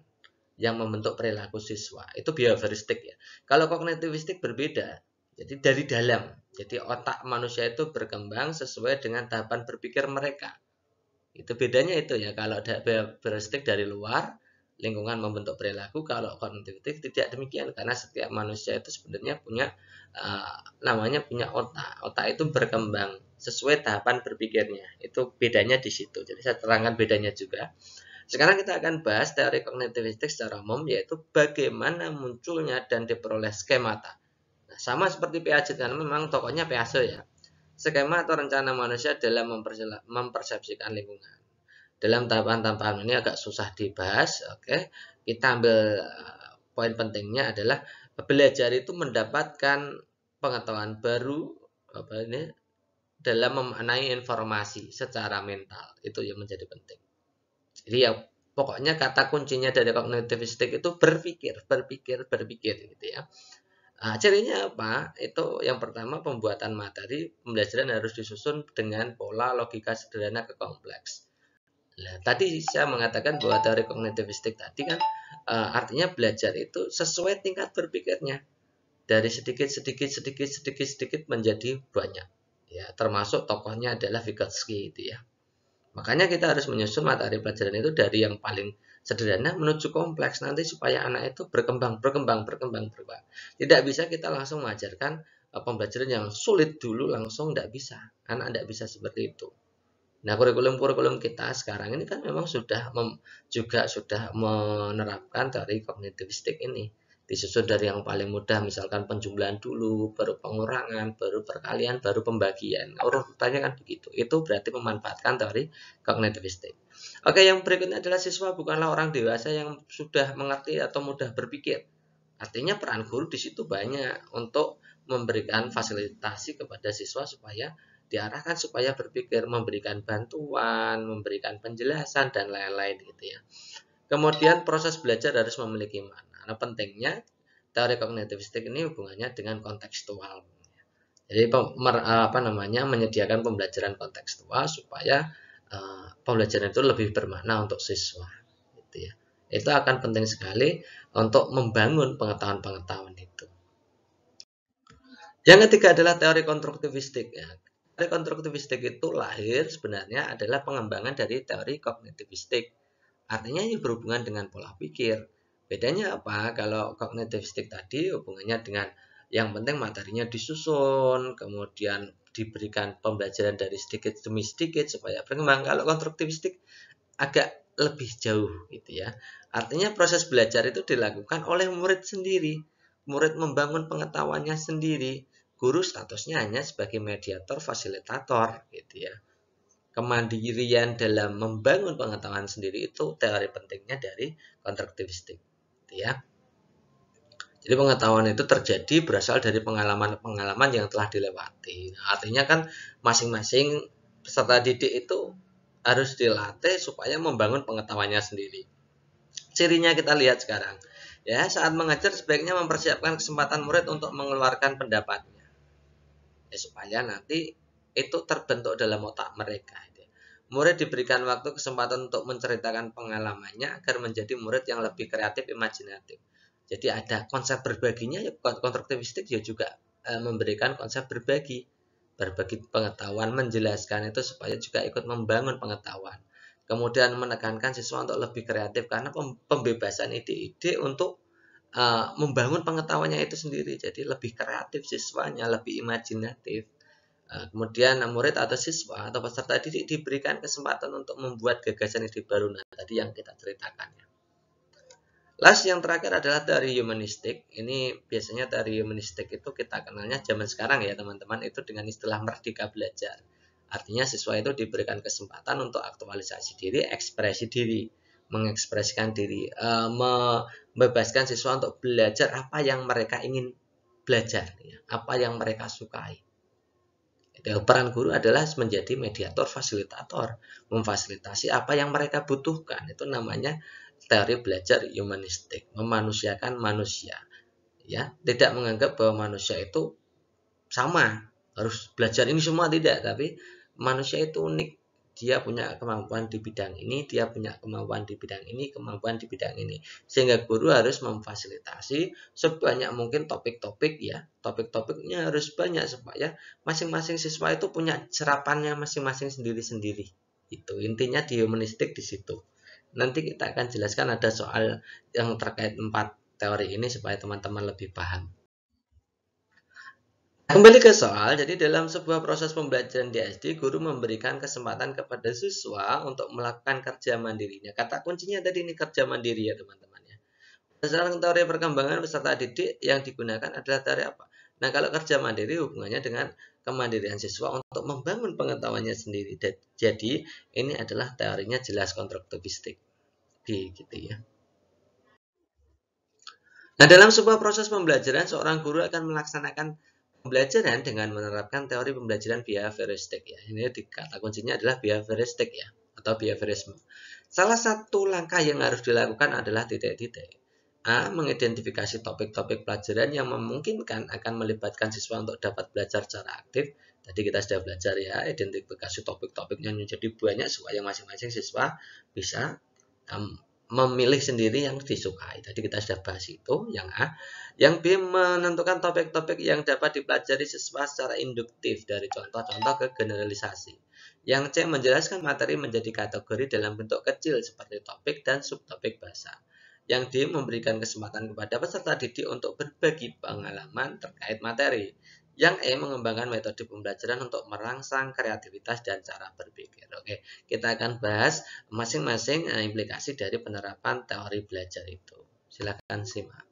yang membentuk perilaku siswa. Itu behavioristik ya. Kalau kognitivistik berbeda, jadi dari dalam. Jadi otak manusia itu berkembang sesuai dengan tahapan berpikir mereka. Itu bedanya itu ya. Kalau behavioristik dari luar, lingkungan membentuk perilaku. Kalau kognitif tidak demikian, karena setiap manusia itu sebenarnya punya punya otak itu berkembang sesuai tahapan berpikirnya. Itu bedanya di situ. Jadi saya terangkan bedanya juga. Sekarang kita akan bahas teori kognitivistik secara umum, yaitu bagaimana munculnya dan diperoleh skemata. Nah, sama seperti Piaget kan, memang tokohnya Piaget ya. Skema atau rencana manusia dalam mempersepsikan lingkungan. Dalam tahapan-tahapan ini agak susah dibahas, oke. kita ambil poin pentingnya adalah belajar itu mendapatkan pengetahuan baru dalam memaknai informasi secara mental, itu yang menjadi penting. Jadi ya pokoknya kata kuncinya dari kognitivistik itu berpikir gitu ya. Nah, cirinya apa? Itu yang pertama, pembuatan materi pembelajaran harus disusun dengan pola logika sederhana ke kompleks. Nah, tadi saya mengatakan bahwa teori kognitivistik tadi kan artinya belajar itu sesuai tingkat berpikirnya, dari sedikit menjadi banyak. Ya, termasuk tokohnya adalah Vygotsky itu ya. Makanya kita harus menyusun materi pelajaran itu dari yang paling sederhana menuju kompleks nanti supaya anak itu berkembang. Tidak bisa kita langsung mengajarkan pembelajaran yang sulit dulu langsung, tidak bisa. Anak tidak bisa seperti itu. Nah, kurikulum kita sekarang ini kan memang juga sudah menerapkan teori kognitivistik ini. Disusun dari yang paling mudah, misalkan penjumlahan dulu, baru pengurangan, baru perkalian, baru pembagian. Urutannya kan begitu. Itu berarti memanfaatkan teori kognitivistik. Oke, yang berikutnya adalah siswa bukanlah orang dewasa yang sudah mengerti atau mudah berpikir. Artinya peran guru di situ banyak untuk memberikan fasilitasi kepada siswa supaya diarahkan supaya berpikir, memberikan bantuan, memberikan penjelasan dan lain-lain gitu ya. Kemudian proses belajar harus memiliki makna. Nah, pentingnya teori kognitivistik ini hubungannya dengan kontekstual. Jadi menyediakan pembelajaran kontekstual supaya pembelajaran itu lebih bermakna untuk siswa gitu ya. Itu akan penting sekali untuk membangun pengetahuan-pengetahuan itu. Yang ketiga adalah teori konstruktivistik ya. Teori konstruktivistik itu lahir sebenarnya adalah pengembangan dari teori kognitivistik. Artinya ini berhubungan dengan pola pikir. Bedanya apa? Kalau kognitivistik tadi hubungannya dengan yang penting materinya disusun, kemudian diberikan pembelajaran dari sedikit demi sedikit supaya berkembang. Kalau konstruktivistik agak lebih jauh gitu ya. Artinya proses belajar itu dilakukan oleh murid sendiri. Murid membangun pengetahuannya sendiri. Guru statusnya hanya sebagai mediator, fasilitator gitu ya. Kemandirian dalam membangun pengetahuan sendiri itu teori pentingnya dari konstruktivistik gitu ya. Jadi pengetahuan itu terjadi berasal dari pengalaman-pengalaman yang telah dilewati. Nah, artinya kan masing-masing peserta didik itu harus dilatih supaya membangun pengetahuannya sendiri. Cirinya kita lihat sekarang. Ya, saat mengajar sebaiknya mempersiapkan kesempatan murid untuk mengeluarkan pendapatnya. Ya, supaya nanti itu terbentuk dalam otak mereka. Murid diberikan waktu kesempatan untuk menceritakan pengalamannya agar menjadi murid yang lebih kreatif, imajinatif. Jadi ada konsep berbaginya, ya konstruktivistik ya juga memberikan konsep berbagi pengetahuan, menjelaskan itu supaya juga ikut membangun pengetahuan. Kemudian menekankan siswa untuk lebih kreatif karena pembebasan ide-ide untuk membangun pengetahuannya itu sendiri. Jadi lebih kreatif siswanya, lebih imajinatif. Kemudian murid atau siswa atau peserta didik diberikan kesempatan untuk membuat gagasan ide baru. Nah, tadi yang kita ceritakan. Last yang terakhir adalah teori humanistik. Ini biasanya teori humanistik itu kita kenalnya zaman sekarang ya teman-teman, itu dengan istilah merdeka belajar. Artinya siswa itu diberikan kesempatan untuk aktualisasi diri, ekspresi diri, mengekspresikan diri, membebaskan siswa untuk belajar apa yang mereka ingin belajar, apa yang mereka sukai. Peran guru adalah menjadi mediator, fasilitator, memfasilitasi apa yang mereka butuhkan. Itu namanya teori belajar humanistik, memanusiakan manusia. Ya, tidak menganggap bahwa manusia itu sama, harus belajar ini semua, tidak, tapi manusia itu unik. Dia punya kemampuan di bidang ini, dia punya kemampuan di bidang ini, kemampuan di bidang ini. Sehingga guru harus memfasilitasi sebanyak mungkin topik-topik ya. Topik-topiknya harus banyak supaya masing-masing siswa itu punya serapannya masing-masing sendiri-sendiri. Itu intinya di humanistik di situ. Nanti kita akan jelaskan ada soal yang terkait 4 teori ini supaya teman-teman lebih paham. Kembali ke soal, jadi dalam sebuah proses pembelajaran di SD, guru memberikan kesempatan kepada siswa untuk melakukan kerja mandirinya. Kata kuncinya tadi ini kerja mandiri ya teman-teman ya. Berdasarkan teori perkembangan peserta didik yang digunakan adalah teori apa? Nah, kalau kerja mandiri hubungannya dengan kemandirian siswa untuk membangun pengetahuannya sendiri. Jadi, ini adalah teorinya jelas konstruktivistik. Gitu ya. Nah, dalam sebuah proses pembelajaran, seorang guru akan melaksanakan pembelajaran dengan menerapkan teori pembelajaran behavioristik ya. Ini kata kuncinya adalah behavioristik ya, atau behaviorisme. Salah satu langkah yang harus dilakukan adalah titik-titik. A. Mengidentifikasi topik-topik pelajaran yang memungkinkan akan melibatkan siswa untuk dapat belajar secara aktif. Tadi kita sudah belajar ya, identifikasi topik-topiknya menjadi banyak supaya masing-masing siswa bisa memilih sendiri yang disukai. Tadi kita sudah bahas itu, yang A. Yang B, menentukan topik-topik yang dapat dipelajari siswa secara induktif dari contoh-contoh ke generalisasi. Yang C, menjelaskan materi menjadi kategori dalam bentuk kecil seperti topik dan subtopik bahasa. Yang D, memberikan kesempatan kepada peserta didik untuk berbagi pengalaman terkait materi. Yang E, mengembangkan metode pembelajaran untuk merangsang kreativitas dan cara berpikir. Oke, kita akan bahas masing-masing implikasi dari penerapan teori belajar itu. Silakan simak.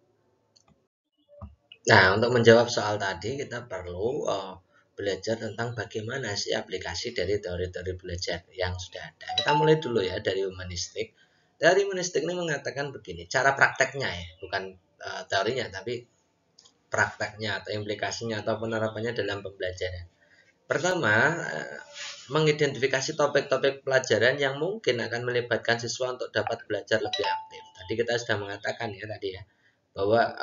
Nah, untuk menjawab soal tadi kita perlu belajar tentang bagaimana sih aplikasi dari teori-teori belajar yang sudah ada. Kita mulai dulu ya dari humanistik. Teori humanistik ini mengatakan begini, cara prakteknya ya, bukan teorinya, tapi prakteknya atau implikasinya atau penerapannya dalam pembelajaran. Pertama, mengidentifikasi topik-topik pelajaran yang mungkin akan melibatkan siswa untuk dapat belajar lebih aktif. Tadi kita sudah mengatakan ya tadi ya, bahwa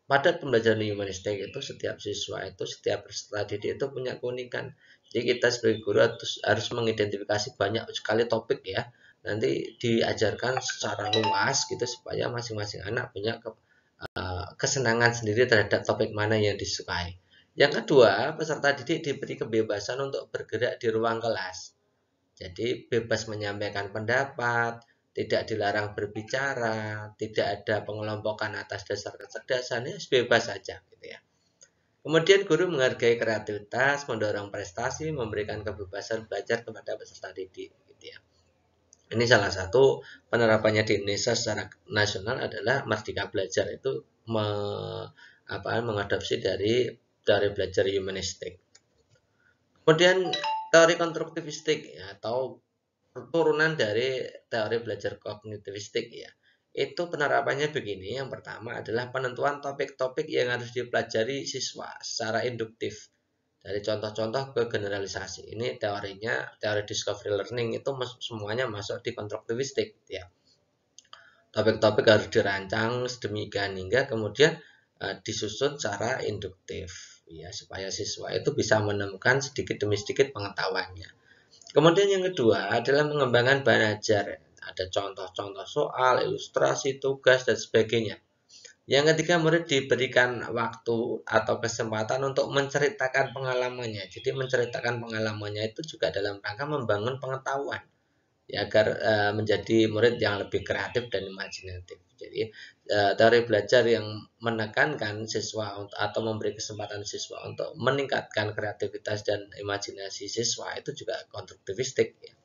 pada pembelajaran humanistik itu setiap siswa itu, setiap peserta didik itu punya keunikan. Jadi kita sebagai guru harus mengidentifikasi banyak sekali topik ya. Nanti diajarkan secara luas gitu supaya masing-masing anak punya kesenangan sendiri terhadap topik mana yang disukai. Yang kedua, peserta didik diberi kebebasan untuk bergerak di ruang kelas. Jadi bebas menyampaikan pendapat, tidak dilarang berbicara, tidak ada pengelompokan atas dasar kecerdasan, ya bebas saja gitu ya. Kemudian guru menghargai kreativitas, mendorong prestasi, memberikan kebebasan belajar kepada peserta didik gitu ya. Ini salah satu penerapannya di Indonesia secara nasional adalah Merdeka Belajar itu mengadopsi dari belajar humanistik. Kemudian teori konstruktivistik ya, atau turunan dari teori belajar kognitivistik ya. Itu penerapannya begini. Yang pertama adalah penentuan topik-topik yang harus dipelajari siswa secara induktif. Dari contoh-contoh ke generalisasi. Ini teorinya, teori discovery learning itu semuanya masuk di konstruktivistik ya. Topik-topik harus dirancang sedemikian hingga kemudian disusun secara induktif ya, supaya siswa itu bisa menemukan sedikit demi sedikit pengetahuannya. Kemudian yang kedua adalah mengembangkan bahan ajar. Ada contoh-contoh soal, ilustrasi, tugas, dan sebagainya. Yang ketiga, murid diberikan waktu atau kesempatan untuk menceritakan pengalamannya. Jadi menceritakan pengalamannya itu juga dalam rangka membangun pengetahuan. Ya, agar menjadi murid yang lebih kreatif dan imajinatif. Jadi teori belajar yang menekankan siswa atau memberi kesempatan siswa untuk meningkatkan kreativitas dan imajinasi siswa itu juga konstruktivistik ya.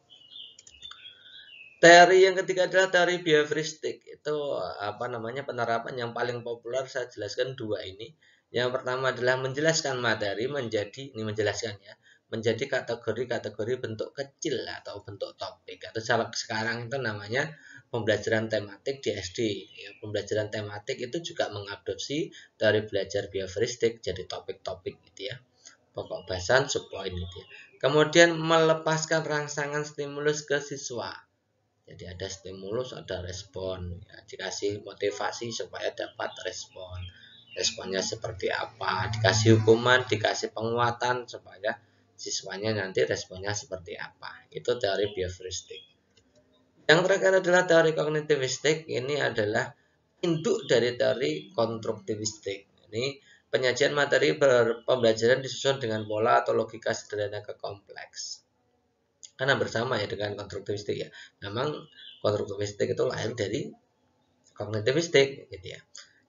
Teori yang ketiga adalah teori behavioristik. Itu penerapan yang paling populer, saya jelaskan dua ini. Yang pertama adalah menjelaskan materi menjadi kategori-kategori bentuk kecil atau bentuk topik, atau sekarang itu namanya pembelajaran tematik di SD ya. Pembelajaran tematik itu juga mengadopsi teori belajar behavioristik jadi topik-topik gitu ya, pokok bahasan, subpoin gitu ya. Kemudian melepaskan rangsangan stimulus ke siswa. Jadi ada stimulus, ada respon ya, dikasih motivasi supaya dapat respon. Responnya seperti apa, dikasih hukuman, dikasih penguatan supaya siswanya nanti responnya seperti apa. Itu teori behavioristik. Yang terakhir adalah teori kognitivistik. Ini adalah induk dari teori konstruktivistik. Ini penyajian materi pembelajaran disusun dengan pola atau logika sederhana ke kompleks. Karena bersama ya dengan konstruktivistik ya. Memang konstruktivistik itu lahir dari kognitivistik gitu ya.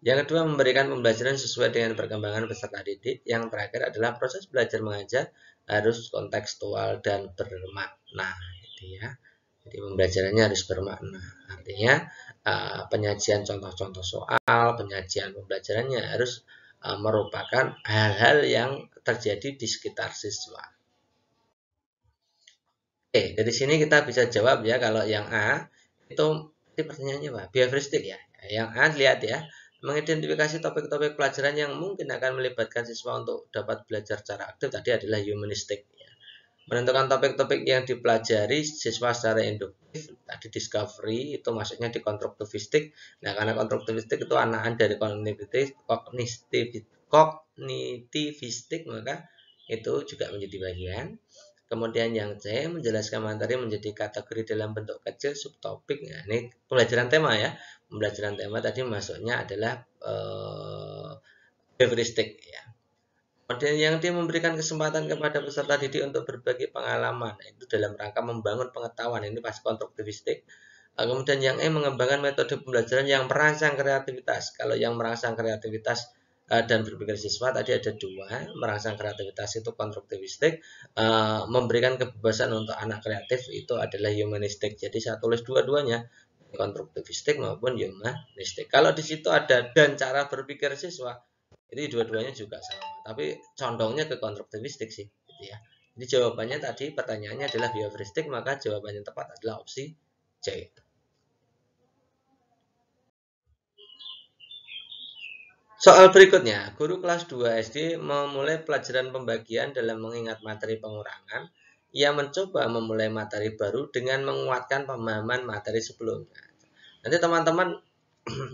Yang kedua, memberikan pembelajaran sesuai dengan perkembangan peserta didik. Yang terakhir adalah proses belajar mengajar harus kontekstual dan bermakna gitu ya. Jadi pembelajarannya harus bermakna. Artinya penyajian contoh-contoh soal, penyajian pembelajarannya harus merupakan hal-hal yang terjadi di sekitar siswa. Oke, dari sini kita bisa jawab ya, kalau yang A itu pertanyaannya apa? Behavioristik ya. Yang A lihat ya, Mengidentifikasi topik-topik pelajaran yang mungkin akan melibatkan siswa untuk dapat belajar secara aktif tadi adalah humanistik. Menentukan topik-topik yang dipelajari siswa secara induktif, tadi discovery itu maksudnya di konstruktivistik. Nah, karena konstruktivistik itu anakan dari kognitivistik, maka itu juga menjadi bagian. Kemudian yang C, menjelaskan materi menjadi kategori dalam bentuk kecil subtopik. Nah, ini pembelajaran tema ya. Pembelajaran tema tadi masuknya adalah heuristik ya. Kemudian yang D, memberikan kesempatan kepada peserta didik untuk berbagi pengalaman. Nah, itu dalam rangka membangun pengetahuan. Ini pas konstruktivistik. Kemudian yang E, mengembangkan metode pembelajaran yang merangsang kreativitas. Kalau yang merangsang kreativitas dan berpikir siswa tadi ada dua. Merangsang kreativitas itu konstruktivistik, memberikan kebebasan untuk anak kreatif itu adalah humanistik. Jadi saya tulis dua-duanya, konstruktivistik maupun humanistik. Kalau di situ ada dan cara berpikir siswa, jadi dua-duanya juga sama, tapi condongnya ke konstruktivistik sih, gitu ya. Jadi jawabannya tadi pertanyaannya adalah behavioristik, maka jawabannya tepat adalah opsi C. Soal berikutnya, guru kelas 2 SD memulai pelajaran pembagian dalam mengingat materi pengurangan. Ia mencoba memulai materi baru dengan menguatkan pemahaman materi sebelumnya. Nanti teman-teman,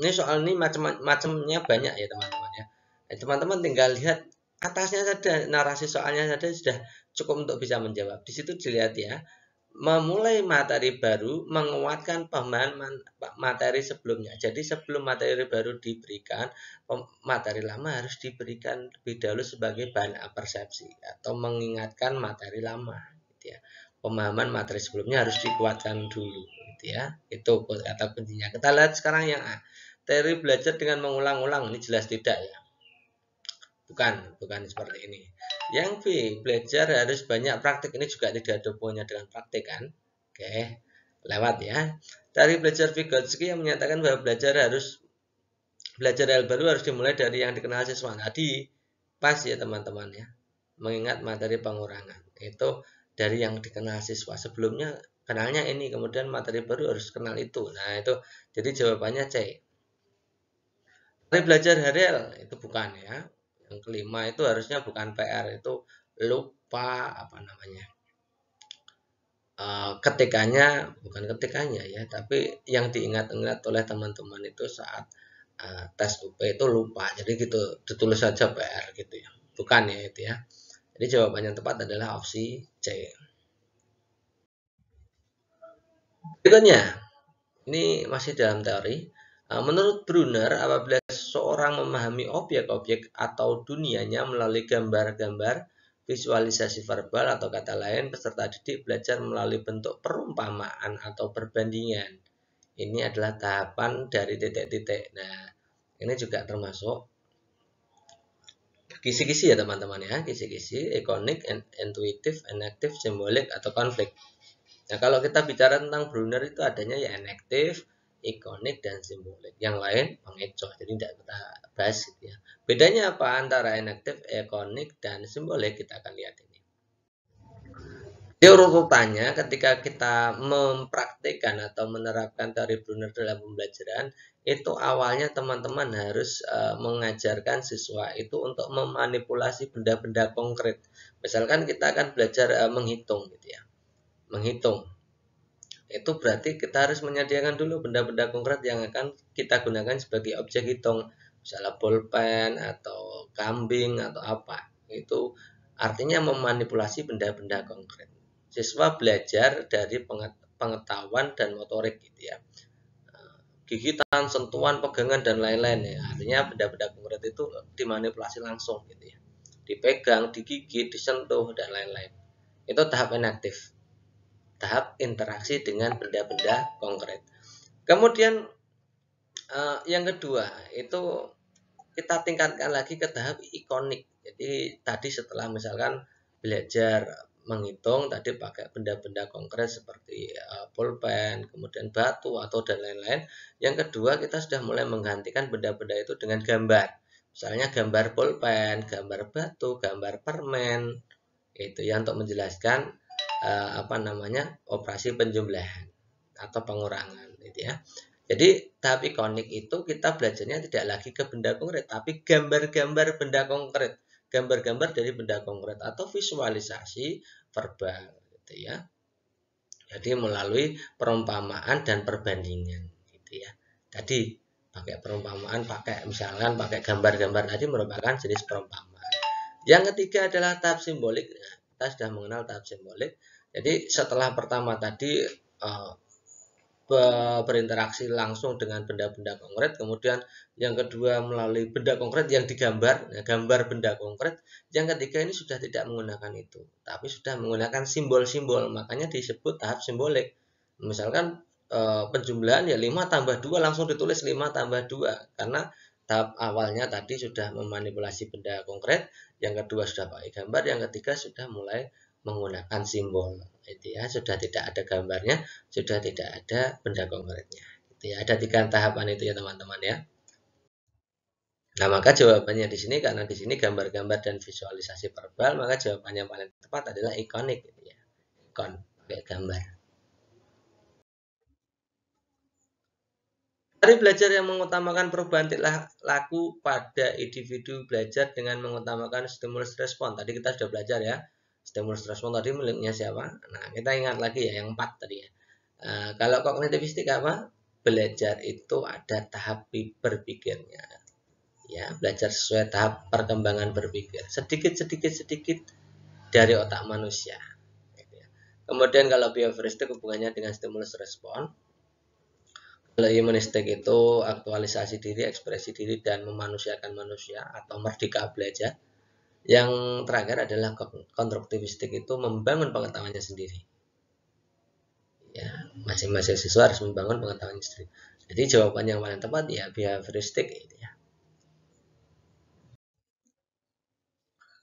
ini soal ini macam-macamnya banyak ya teman-teman ya. Teman-teman tinggal lihat atasnya saja, narasi soalnya saja sudah cukup untuk bisa menjawab. Di situ dilihat ya, memulai materi baru, menguatkan pemahaman materi sebelumnya. Jadi sebelum materi baru diberikan, materi lama harus diberikan lebih dahulu sebagai bahan persepsi atau mengingatkan materi lama. Gitu ya. Pemahaman materi sebelumnya harus dikuatkan dulu. Gitu ya. Itu kata kuncinya. Kita lihat sekarang yang A. Teori belajar dengan mengulang-ulang, ini jelas tidak ya. Bukan seperti ini. Yang B, belajar harus banyak praktik. Ini juga tidak ada hubungannya dengan praktik kan. Oke, lewat ya. Dari belajar Vygotsky yang menyatakan bahwa belajar hal baru harus dimulai dari yang dikenal siswa. Tadi pas ya teman-teman ya. Mengingat materi pengurangan. Itu dari yang dikenal siswa. Sebelumnya kenalnya ini, kemudian materi baru harus kenal itu. Nah, itu jadi jawabannya C. Dari belajar Harel itu bukan ya. Yang kelima itu harusnya bukan PR, itu lupa apa namanya, ketikanya, bukan ketikanya ya, tapi yang diingat-ingat oleh teman-teman itu saat tes UP itu lupa, jadi gitu ditulis saja PR gitu ya, bukan ya itu ya. Jadi jawabannya tepat adalah opsi C. Berikutnya, ini masih dalam teori. Menurut Brunner, apabila seseorang memahami objek-objek atau dunianya melalui gambar-gambar, visualisasi verbal atau kata lain, peserta didik belajar melalui bentuk perumpamaan atau perbandingan. Ini adalah tahapan dari titik-titik. Nah, ini juga termasuk kisi-kisi ya teman-teman ya. Kisi-kisi, ikonik, intuitif, enaktif, simbolik, atau konflik. Nah, kalau kita bicara tentang Brunner itu adanya ya enaktif, ikonik, dan simbolik. Yang lain mengecoh, jadi tidak kita bahas gitu ya. Bedanya apa antara enaktif, ikonik, dan simbolik? Kita akan lihat ini. Di urutannya ketika kita mempraktikkan atau menerapkan teori Brunner dalam pembelajaran, itu awalnya teman-teman harus mengajarkan siswa itu untuk memanipulasi benda-benda konkret. Misalkan kita akan belajar menghitung gitu ya. Menghitung. Itu berarti kita harus menyediakan dulu benda-benda konkret yang akan kita gunakan sebagai objek hitung, misalnya pulpen atau kambing atau apa. Itu artinya memanipulasi benda-benda konkret. Siswa belajar dari pengetahuan dan motorik gitu ya, gigitan, sentuhan, pegangan, dan lain-lain ya. Artinya benda-benda konkret itu dimanipulasi langsung gitu ya, dipegang, digigit, disentuh, dan lain-lain. Itu tahap inaktif, tahap interaksi dengan benda-benda konkret. Kemudian yang kedua itu kita tingkatkan lagi ke tahap ikonik. Jadi tadi setelah misalkan belajar menghitung tadi pakai benda-benda konkret seperti pulpen, kemudian batu atau dan lain-lain. Yang kedua kita sudah mulai menggantikan benda-benda itu dengan gambar. Misalnya gambar pulpen, gambar batu, gambar permen. Itu ya untuk menjelaskan operasi penjumlahan atau pengurangan gitu ya. Jadi tahap ikonik itu kita belajarnya tidak lagi ke benda konkret, tapi gambar-gambar benda konkret, gambar-gambar dari benda konkret atau visualisasi verbal, gitu ya. Jadi melalui perumpamaan dan perbandingan, gitu ya. Tadi pakai perumpamaan, misalkan pakai gambar-gambar tadi merupakan jenis perumpamaan. Yang ketiga adalah tahap simbolik. Nah, kita sudah mengenal tahap simbolik. Jadi setelah pertama tadi berinteraksi langsung dengan benda-benda konkret, kemudian yang kedua melalui benda konkret yang digambar, gambar benda konkret. Yang ketiga ini sudah tidak menggunakan itu, tapi sudah menggunakan simbol-simbol, makanya disebut tahap simbolik. Misalkan penjumlahan ya 5 tambah 2 langsung ditulis 5 tambah 2, karena tahap awalnya tadi sudah memanipulasi benda konkret, yang kedua sudah pakai gambar, yang ketiga sudah mulai menggunakan simbol, itu ya, sudah tidak ada gambarnya, sudah tidak ada benda konkretnya, itu ya. Ada 3 tahapan itu ya teman-teman ya. Nah, maka jawabannya di sini, karena di sini gambar-gambar dan visualisasi verbal, maka jawabannya yang paling tepat adalah ikonik, gitu ya. Ikon, kayak gambar. Mari belajar yang mengutamakan perubahan tingkah laku pada individu belajar dengan mengutamakan stimulus respon. Tadi kita sudah belajar ya. Stimulus respon tadi miliknya siapa? Nah, kita ingat lagi ya yang 4 tadi ya. Kalau kognitivistik apa? Belajar itu ada tahap berpikirnya. Ya, belajar sesuai tahap perkembangan berpikir. Sedikit dari otak manusia. Kemudian kalau behavioristik hubungannya dengan stimulus respon. Kalau humanistik itu aktualisasi diri, ekspresi diri, dan memanusiakan manusia atau merdeka belajar. Yang terakhir adalah konstruktivistik itu membangun pengetahuannya sendiri. Ya, masing-masing siswa harus membangun pengetahuannya sendiri. Jadi jawaban yang paling tepat ya behavioristik itu ya.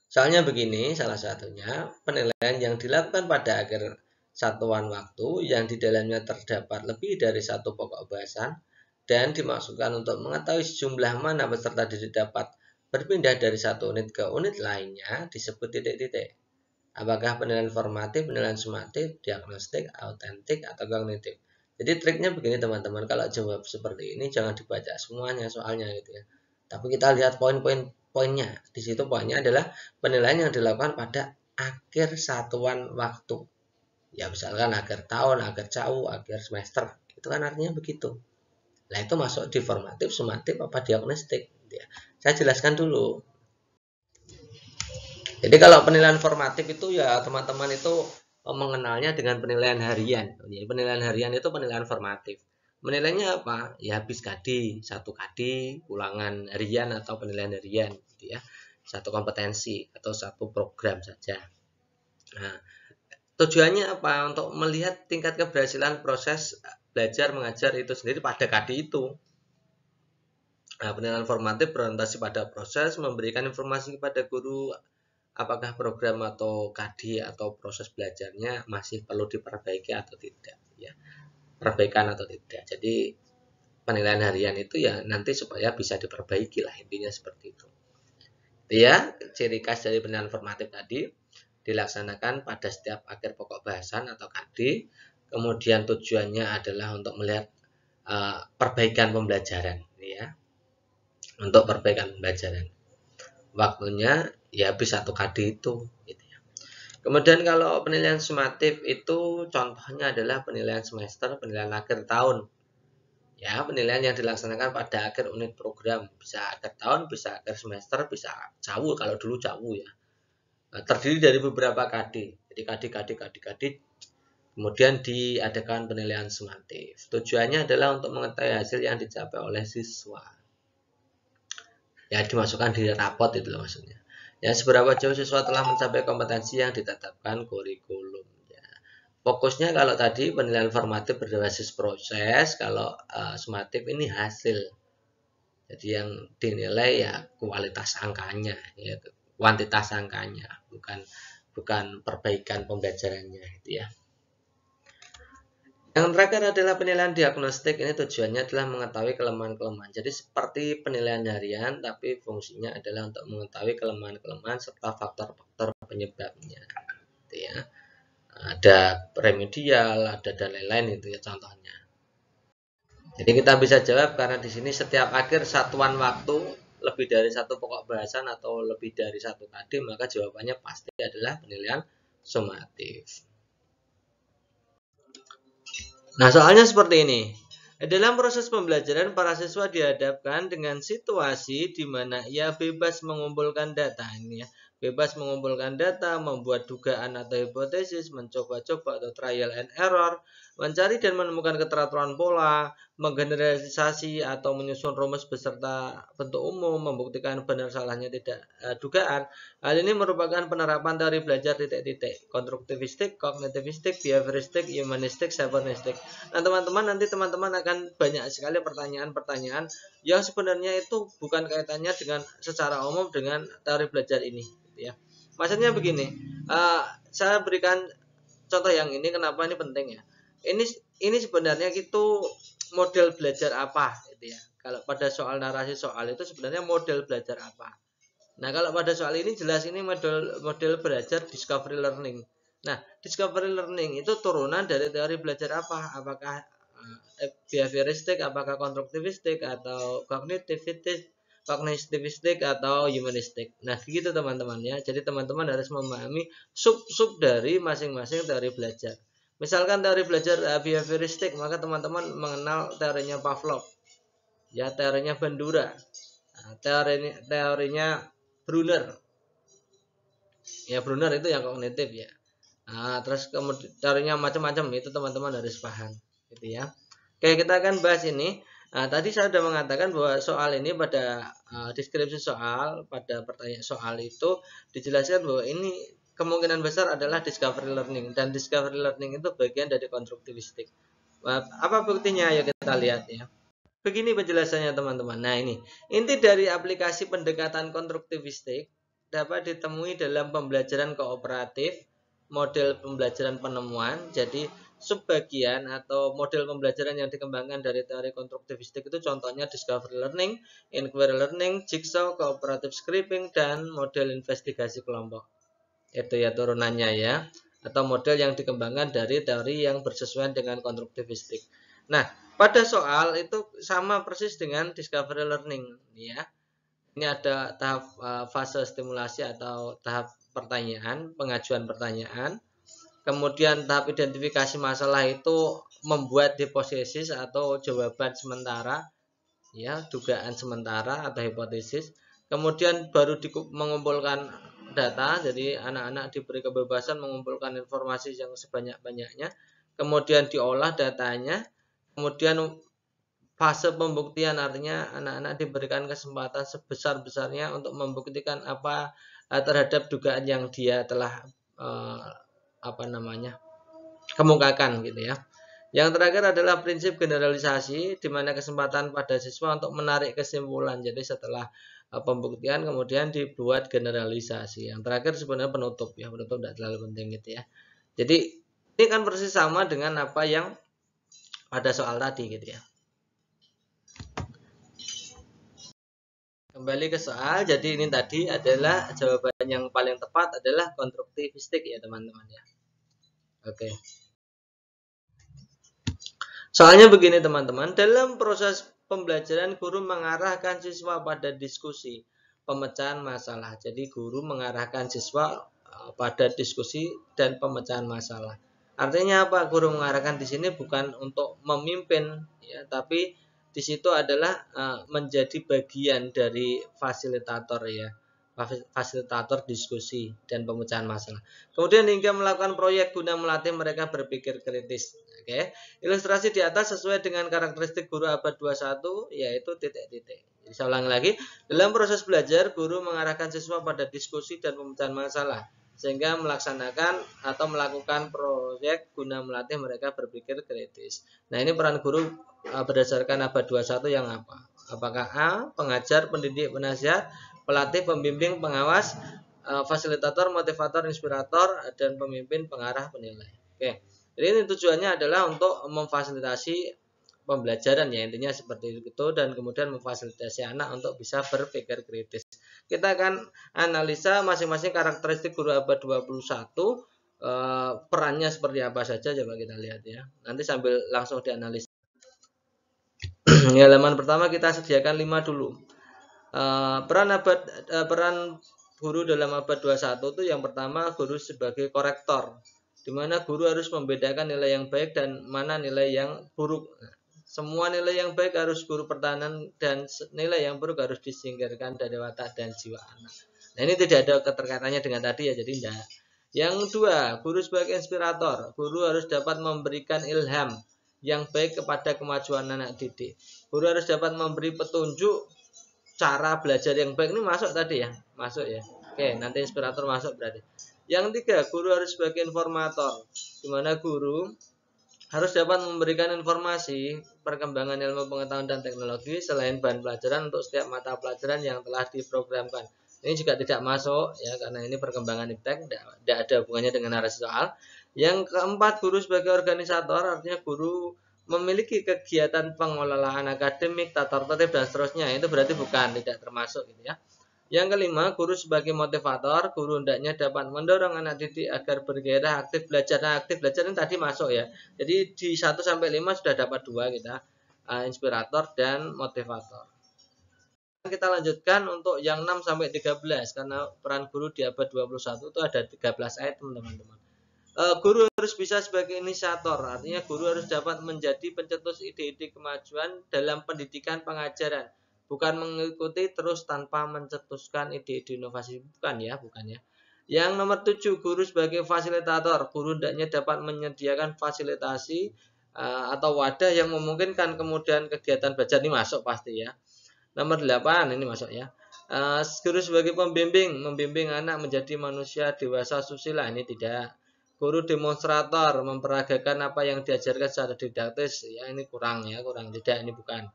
Soalnya begini, salah satunya penilaian yang dilakukan pada akhir satuan waktu yang di dalamnya terdapat lebih dari satu pokok bahasan dan dimaksudkan untuk mengetahui jumlah mana peserta didik dapat berpindah dari satu unit ke unit lainnya disebut titik-titik. Apakah penilaian formatif, penilaian sumatif, diagnostik, autentik, atau kognitif? Jadi triknya begini teman-teman, kalau jawab seperti ini jangan dibaca semuanya soalnya gitu ya. Tapi kita lihat poin-poinnya. Di situ poinnya adalah penilaian yang dilakukan pada akhir satuan waktu. Ya misalkan akhir tahun, akhir jauh, akhir semester. Itu kan artinya begitu. Nah itu masuk di formatif, sumatif, apa diagnostik. Ya. Saya jelaskan dulu. Jadi kalau penilaian formatif itu ya teman-teman itu mengenalnya dengan penilaian harian. Jadi penilaian harian itu penilaian formatif. Menilainya apa? Ya habis KD, satu KD, ulangan harian atau penilaian harian, gitu ya. Satu kompetensi atau satu program saja. Nah, tujuannya apa? Untuk melihat tingkat keberhasilan proses belajar mengajar itu sendiri pada KD itu. Nah, penilaian formatif berorientasi pada proses, memberikan informasi kepada guru apakah program atau KD atau proses belajarnya masih perlu diperbaiki atau tidak, ya. Perbaikan atau tidak. Jadi penilaian harian itu ya nanti supaya bisa diperbaiki lah, intinya seperti itu. Ya, ciri khas dari penilaian formatif tadi dilaksanakan pada setiap akhir pokok bahasan atau KD. Kemudian tujuannya adalah untuk melihat perbaikan pembelajaran, ya. Untuk perbaikan pembelajaran. Waktunya ya habis satu KD itu, gitu ya. Kemudian kalau penilaian sumatif itu contohnya adalah penilaian semester, penilaian akhir tahun. Ya, penilaian yang dilaksanakan pada akhir unit program, bisa akhir tahun, bisa akhir semester, bisa jauh kalau dulu jauh ya. Terdiri dari beberapa KD. Jadi KD. Kemudian diadakan penilaian sumatif. Tujuannya adalah untuk mengetahui hasil yang dicapai oleh siswa. Ya, dimasukkan di rapot itu loh maksudnya. Ya, seberapa jauh siswa telah mencapai kompetensi yang ditetapkan kurikulum. Ya. Fokusnya kalau tadi penilaian formatif berbasis proses, kalau sumatif ini hasil. Jadi yang dinilai ya kualitas angkanya, ya, kuantitas angkanya, bukan perbaikan pembelajarannya, itu ya. Yang terakhir adalah penilaian diagnostik. Ini tujuannya adalah mengetahui kelemahan-kelemahan. Jadi seperti penilaian harian, tapi fungsinya adalah untuk mengetahui kelemahan-kelemahan serta faktor-faktor penyebabnya. Gitu ya. Ada remedial, ada dan lain-lain itu ya contohnya. Jadi kita bisa jawab karena di sini setiap akhir satuan waktu lebih dari satu pokok bahasan atau lebih dari satu KD, maka jawabannya pasti adalah penilaian sumatif. Nah, soalnya seperti ini. Dalam proses pembelajaran, para siswa dihadapkan dengan situasi di mana ia bebas mengumpulkan data. Ini ya, bebas mengumpulkan data, membuat dugaan atau hipotesis, mencoba-coba atau trial and error, mencari dan menemukan keteraturan pola, menggeneralisasi atau menyusun rumus beserta bentuk umum, membuktikan benar salahnya tidak dugaan. Hal ini merupakan penerapan teori belajar titik-titik, konstruktivistik, kognitivistik, behavioristik, humanistik, cybernistik. Nah, teman-teman, nanti teman-teman akan banyak sekali pertanyaan-pertanyaan yang sebenarnya itu bukan kaitannya dengan secara umum dengan teori belajar ini, gitu ya. Maksudnya begini, saya berikan contoh yang ini, kenapa ini penting ya. Ini sebenarnya itu model belajar apa, gitu ya. Kalau pada soal narasi soal itu sebenarnya model belajar apa. Nah, kalau pada soal ini jelas ini model belajar discovery learning. Nah, discovery learning itu turunan dari teori belajar apa? Apakah behavioristik, apakah konstruktivistik, atau kognitivistik atau humanistik. Nah, gitu teman-teman ya. Jadi teman-teman harus memahami sub-sub dari masing-masing teori belajar. Misalkan teori belajar behavioristik, maka teman-teman mengenal teorinya Pavlov, ya, teorinya Bandura, teorinya Brunner. Ya, Brunner itu yang kognitif ya. Nah, terus kemudian teorinya macam-macam itu teman-teman harus paham, gitu ya. Oke, kita akan bahas ini. Nah, tadi saya sudah mengatakan bahwa soal ini pada deskripsi soal, pada pertanyaan soal itu dijelaskan bahwa ini kemungkinan besar adalah discovery learning, dan discovery learning itu bagian dari konstruktivistik. Apa buktinya? Ayo kita lihat ya. Begini penjelasannya teman-teman. Nah, ini inti dari aplikasi pendekatan konstruktivistik dapat ditemui dalam pembelajaran kooperatif, model pembelajaran penemuan. Jadi subbagian atau model pembelajaran yang dikembangkan dari teori konstruktivistik itu contohnya discovery learning, inquiry learning, jigsaw, cooperative scripting, dan model investigasi kelompok. Itu ya turunannya ya, atau model yang dikembangkan dari teori yang bersesuaian dengan konstruktivistik. Nah, pada soal itu sama persis dengan discovery learning ya. Ini ada tahap fase stimulasi atau tahap pertanyaan, pengajuan pertanyaan. Kemudian tahap identifikasi masalah itu membuat hipotesis atau jawaban sementara, ya, dugaan sementara atau hipotesis. Kemudian baru mengumpulkan data, jadi anak-anak diberi kebebasan mengumpulkan informasi yang sebanyak-banyaknya, kemudian diolah datanya, kemudian fase pembuktian, artinya anak-anak diberikan kesempatan sebesar-besarnya untuk membuktikan apa terhadap dugaan yang dia telah kemukakan, gitu ya. Yang terakhir adalah prinsip generalisasi, di mana kesempatan pada siswa untuk menarik kesimpulan. Jadi setelah pembuktian kemudian dibuat generalisasi. Yang terakhir sebenarnya penutup ya, penutup tidak terlalu penting gitu ya. Jadi ini kan persis sama dengan apa yang pada soal tadi gitu ya. Kembali ke soal, jadi ini tadi adalah jawaban yang paling tepat adalah konstruktivistik ya teman-teman ya. Oke. Soalnya begini teman-teman, dalam proses pembelajaran guru mengarahkan siswa pada diskusi pemecahan masalah. Jadi guru mengarahkan siswa pada diskusi dan pemecahan masalah. Artinya apa? Guru mengarahkan di sini bukan untuk memimpin ya, tapi di situ adalah menjadi bagian dari fasilitator ya. Fasilitator diskusi dan pemecahan masalah. Kemudian hingga melakukan proyek guna melatih mereka berpikir kritis. Oke. Ilustrasi di atas sesuai dengan karakteristik guru abad 21 yaitu titik-titik. Jadi saya ulangi lagi, dalam proses belajar guru mengarahkan siswa pada diskusi dan pemecahan masalah sehingga melaksanakan atau melakukan proyek guna melatih mereka berpikir kritis. Nah, ini peran guru berdasarkan abad 21 yang apa? Apakah A, pengajar, pendidik, penasihat, pelatih, pembimbing, pengawas, fasilitator, motivator, inspirator, dan pemimpin, pengarah, penilai. Oke. Jadi ini tujuannya adalah untuk memfasilitasi pembelajaran ya, intinya seperti itu, dan kemudian memfasilitasi anak untuk bisa berpikir kritis. Kita akan analisa masing-masing karakteristik guru abad 21, perannya seperti apa saja, coba kita lihat ya. Nanti sambil langsung dianalisa. Di halaman pertama kita sediakan 5 dulu. Peran guru dalam abad 21 itu yang pertama guru sebagai korektor, di mana guru harus membedakan nilai yang baik dan mana nilai yang buruk. Semua nilai yang baik harus guru pertahanan dan nilai yang buruk harus disingkirkan dari watak dan jiwa anak. Nah, ini tidak ada keterkaitannya dengan tadi ya, jadi tidak. Yang kedua, guru sebagai inspirator. Guru harus dapat memberikan ilham yang baik kepada kemajuan anak didik. Guru harus dapat memberi petunjuk cara belajar yang baik. Ini masuk tadi ya, masuk ya. Oke, nanti inspirator masuk berarti. Yang tiga, guru harus sebagai informator, di mana guru harus dapat memberikan informasi perkembangan ilmu pengetahuan dan teknologi selain bahan pelajaran untuk setiap mata pelajaran yang telah diprogramkan. Ini juga tidak masuk ya, karena ini perkembangan iptek, tidak ada hubungannya dengan narasi soal. Yang keempat, guru sebagai organisator, artinya guru memiliki kegiatan pengelolaan akademik, tata tertib dan seterusnya. Itu berarti bukan, tidak termasuk gitu ya. Yang kelima, guru sebagai motivator. Guru hendaknya dapat mendorong anak didik agar bergairah aktif belajar. Nah, aktif belajar ini tadi masuk ya. Jadi di 1 sampai 5 sudah dapat 2 kita, inspirator dan motivator. Kita lanjutkan untuk yang 6 sampai 13 karena peran guru di abad 21 itu ada 13 ayat, teman-teman. Guru harus bisa sebagai inisiator, artinya guru harus dapat menjadi pencetus ide-ide kemajuan dalam pendidikan pengajaran, bukan mengikuti terus tanpa mencetuskan ide-ide inovasi, bukan ya. Yang nomor 7, guru sebagai fasilitator. Guru hendaknya dapat menyediakan fasilitasi atau wadah yang memungkinkan kemudian kegiatan belajar. Ini masuk pasti ya. Nomor 8 ini masuk ya. Guru sebagai pembimbing, membimbing anak menjadi manusia dewasa susila. Ini tidak. Guru demonstrator, memperagakan apa yang diajarkan secara didaktis. Ya, ini kurang tidak, ini bukan.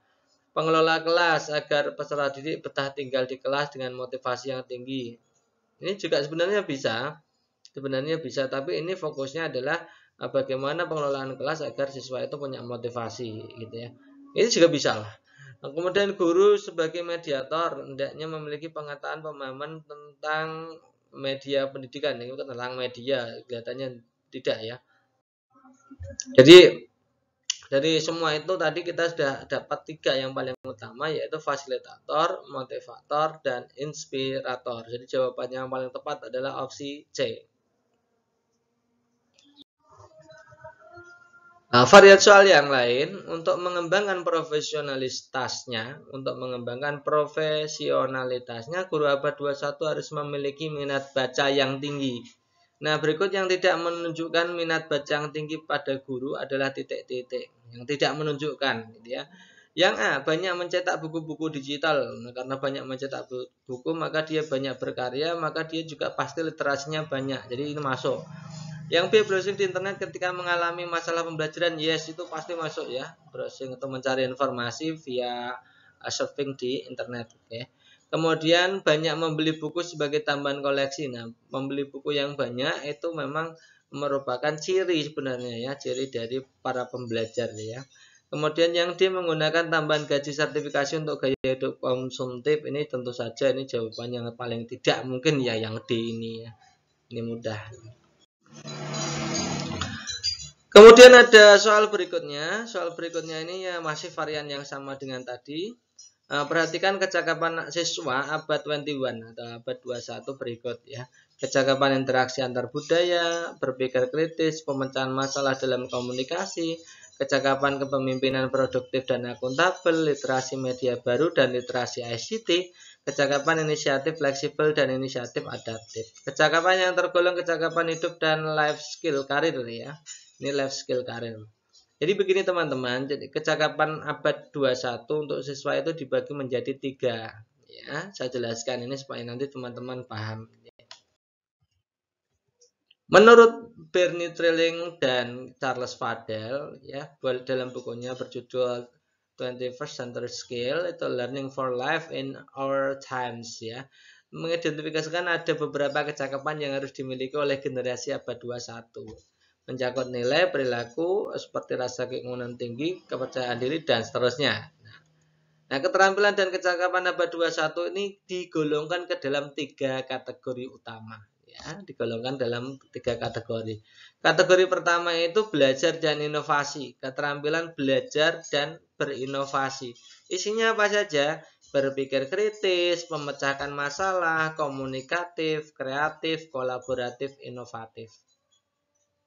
Pengelola kelas, agar peserta didik betah tinggal di kelas dengan motivasi yang tinggi. Ini juga sebenarnya bisa, tapi ini fokusnya adalah bagaimana pengelolaan kelas agar siswa itu punya motivasi gitu ya. Ini juga bisa lah. Nah, kemudian guru sebagai mediator, hendaknya memiliki pengetahuan pemahaman tentang media pendidikan. Ini tentang media, kelihatannya tidak ya. Jadi dari semua itu tadi kita sudah dapat 3 yang paling utama, yaitu fasilitator, motivator, dan inspirator. Jadi jawabannya yang paling tepat adalah opsi C. Nah, varian soal yang lain, untuk mengembangkan profesionalitasnya, guru abad 21 harus memiliki minat baca yang tinggi. Nah, berikut yang tidak menunjukkan minat baca yang tinggi pada guru adalah titik-titik yang tidak menunjukkan gitu ya. Yang A, banyak mencetak buku-buku digital. Nah, karena banyak mencetak buku, maka dia banyak berkarya, maka dia juga pasti literasinya banyak. Jadi ini masuk. Yang B, browsing di internet ketika mengalami masalah pembelajaran. Yes, itu pasti masuk ya. Browsing atau mencari informasi via surfing di internet. Oke. Kemudian banyak membeli buku sebagai tambahan koleksi. Nah, membeli buku yang banyak itu memang merupakan ciri sebenarnya ya, ciri dari para pembelajar ya. Kemudian yang D, menggunakan tambahan gaji sertifikasi untuk gaya hidup konsumtif. Ini tentu saja ini jawaban yang paling tidak mungkin ya, yang D ini ya. Ini mudah. Kemudian ada soal berikutnya. Soal berikutnya ini ya masih varian yang sama dengan tadi. Perhatikan kecakapan siswa abad 21 atau abad 21 berikut ya. Kecakapan interaksi antar budaya, berpikir kritis, pemecahan masalah dalam komunikasi, kecakapan kepemimpinan produktif dan akuntabel, literasi media baru dan literasi ICT, kecakapan inisiatif fleksibel dan inisiatif adaptif. Kecakapan yang tergolong kecakapan hidup dan life skill karir ya. Ini life skill karir. Jadi begini teman-teman, jadi kecakapan abad 21 untuk siswa itu dibagi menjadi 3 ya. Saya jelaskan ini supaya nanti teman-teman paham. Menurut Bernie Trilling dan Charles Fadel ya, dalam bukunya berjudul 21st Century Skill, itu Learning for Life in Our Times ya, mengidentifikasikan ada beberapa kecakapan yang harus dimiliki oleh generasi abad 21. Mencakup nilai, perilaku, seperti rasa keinginan tinggi, kepercayaan diri, dan seterusnya. Nah, keterampilan dan kecakapan abad 21 ini digolongkan ke dalam 3 kategori utama. Ya, digolongkan dalam 3 kategori. Kategori pertama itu belajar dan inovasi, keterampilan belajar dan berinovasi. Isinya apa saja? Berpikir kritis, memecahkan masalah, komunikatif, kreatif, kolaboratif, inovatif.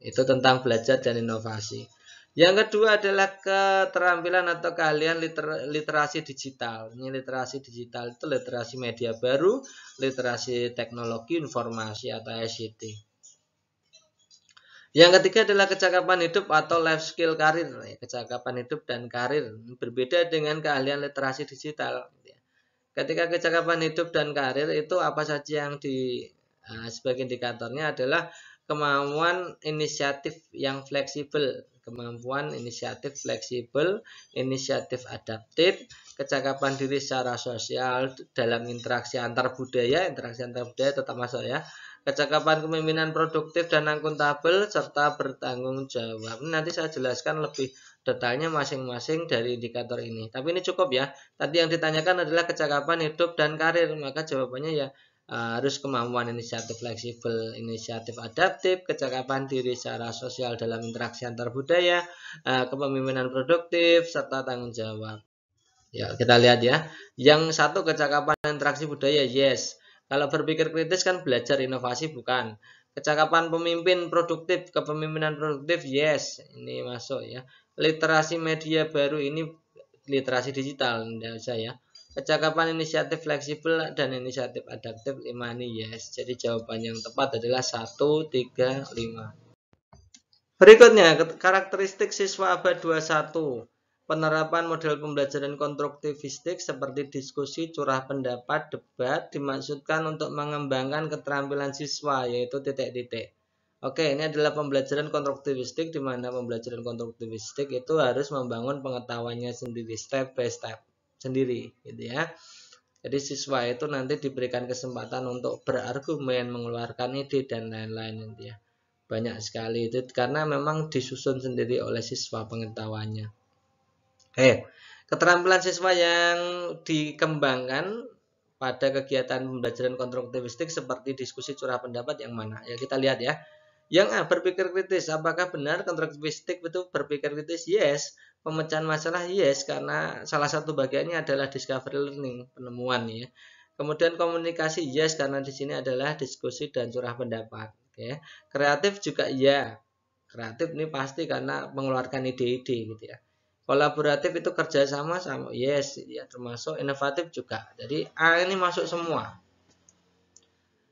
Itu tentang belajar dan inovasi. Yang kedua adalah keterampilan atau keahlian literasi digital. Ini literasi digital itu literasi media baru, literasi teknologi informasi atau ICT. Yang ketiga adalah kecakapan hidup atau life skill karir. Kecakapan hidup dan karir berbeda dengan keahlian literasi digital. Ketika kecakapan hidup dan karir itu apa saja yang sebagai indikatornya adalah kemampuan inisiatif yang fleksibel, kemampuan inisiatif fleksibel, inisiatif adaptif, kecakapan diri secara sosial dalam interaksi antar budaya tetap masuk ya, kecakapan kepemimpinan produktif dan akuntabel, serta bertanggung jawab. Nanti saya jelaskan lebih detailnya masing-masing dari indikator ini. Tapi ini cukup ya. Tadi yang ditanyakan adalah kecakapan hidup dan karir, maka jawabannya ya harus kemampuan inisiatif fleksibel, inisiatif adaptif, kecakapan diri secara sosial dalam interaksi antar budaya, kepemimpinan produktif, serta tanggung jawab. Ya, kita lihat ya. Yang satu kecakapan interaksi budaya, yes. Kalau berpikir kritis kan belajar inovasi, bukan. Kecakapan pemimpin produktif, kepemimpinan produktif, yes. Ini masuk ya. Literasi media baru ini literasi digital, tidak usah ya. Kecakapan inisiatif fleksibel dan inisiatif adaptif 5 ini yes. Jadi jawaban yang tepat adalah 1, 3, 5. Berikutnya karakteristik siswa abad 21. Penerapan model pembelajaran konstruktivistik seperti diskusi, curah pendapat, debat dimaksudkan untuk mengembangkan keterampilan siswa yaitu titik-titik. Oke, ini adalah pembelajaran konstruktivistik di mana pembelajaran konstruktivistik itu harus membangun pengetahuannya sendiri step by step sendiri gitu ya. Jadi siswa itu nanti diberikan kesempatan untuk berargumen, mengeluarkan ide dan lain-lain nanti ya. Banyak sekali itu karena memang disusun sendiri oleh siswa pengetahuannya. Oke, keterampilan siswa yang dikembangkan pada kegiatan pembelajaran konstruktivistik seperti diskusi curah pendapat yang mana? Ya kita lihat ya. Yang A, berpikir kritis. Apakah benar konstruktivistik itu berpikir kritis? Yes. Pemecahan masalah? Yes. Karena salah satu bagiannya adalah discovery learning, penemuan ya. Kemudian komunikasi? Yes. Karena di sini adalah diskusi dan curah pendapat. Oke. Kreatif juga ya. Kreatif ini pasti karena mengeluarkan ide-ide gitu ya. Kolaboratif itu kerjasama sama yes ya, termasuk inovatif juga. Jadi A ini masuk semua.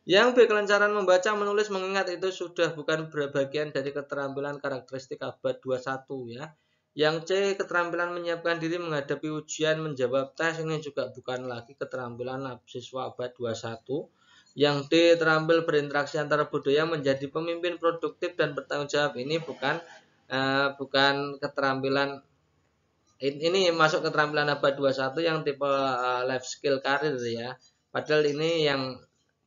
Yang B, kelancaran membaca, menulis, mengingat itu sudah bukan bagian dari keterampilan karakteristik abad 21 ya. Yang C, keterampilan menyiapkan diri menghadapi ujian, menjawab tes, ini juga bukan lagi keterampilan siswa abad 21. Yang D, terampil berinteraksi antara budaya, menjadi pemimpin produktif dan bertanggung jawab, ini bukan keterampilan, ini masuk keterampilan abad 21 yang tipe life skill karir ya. Padahal ini yang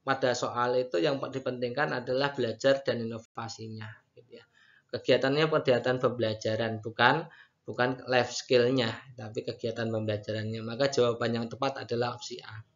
pada soal itu yang dipentingkan adalah belajar dan inovasinya gitu ya. Kegiatannya kegiatan pembelajaran, bukan life skill-nya, tapi kegiatan pembelajarannya. Maka jawaban yang tepat adalah opsi A.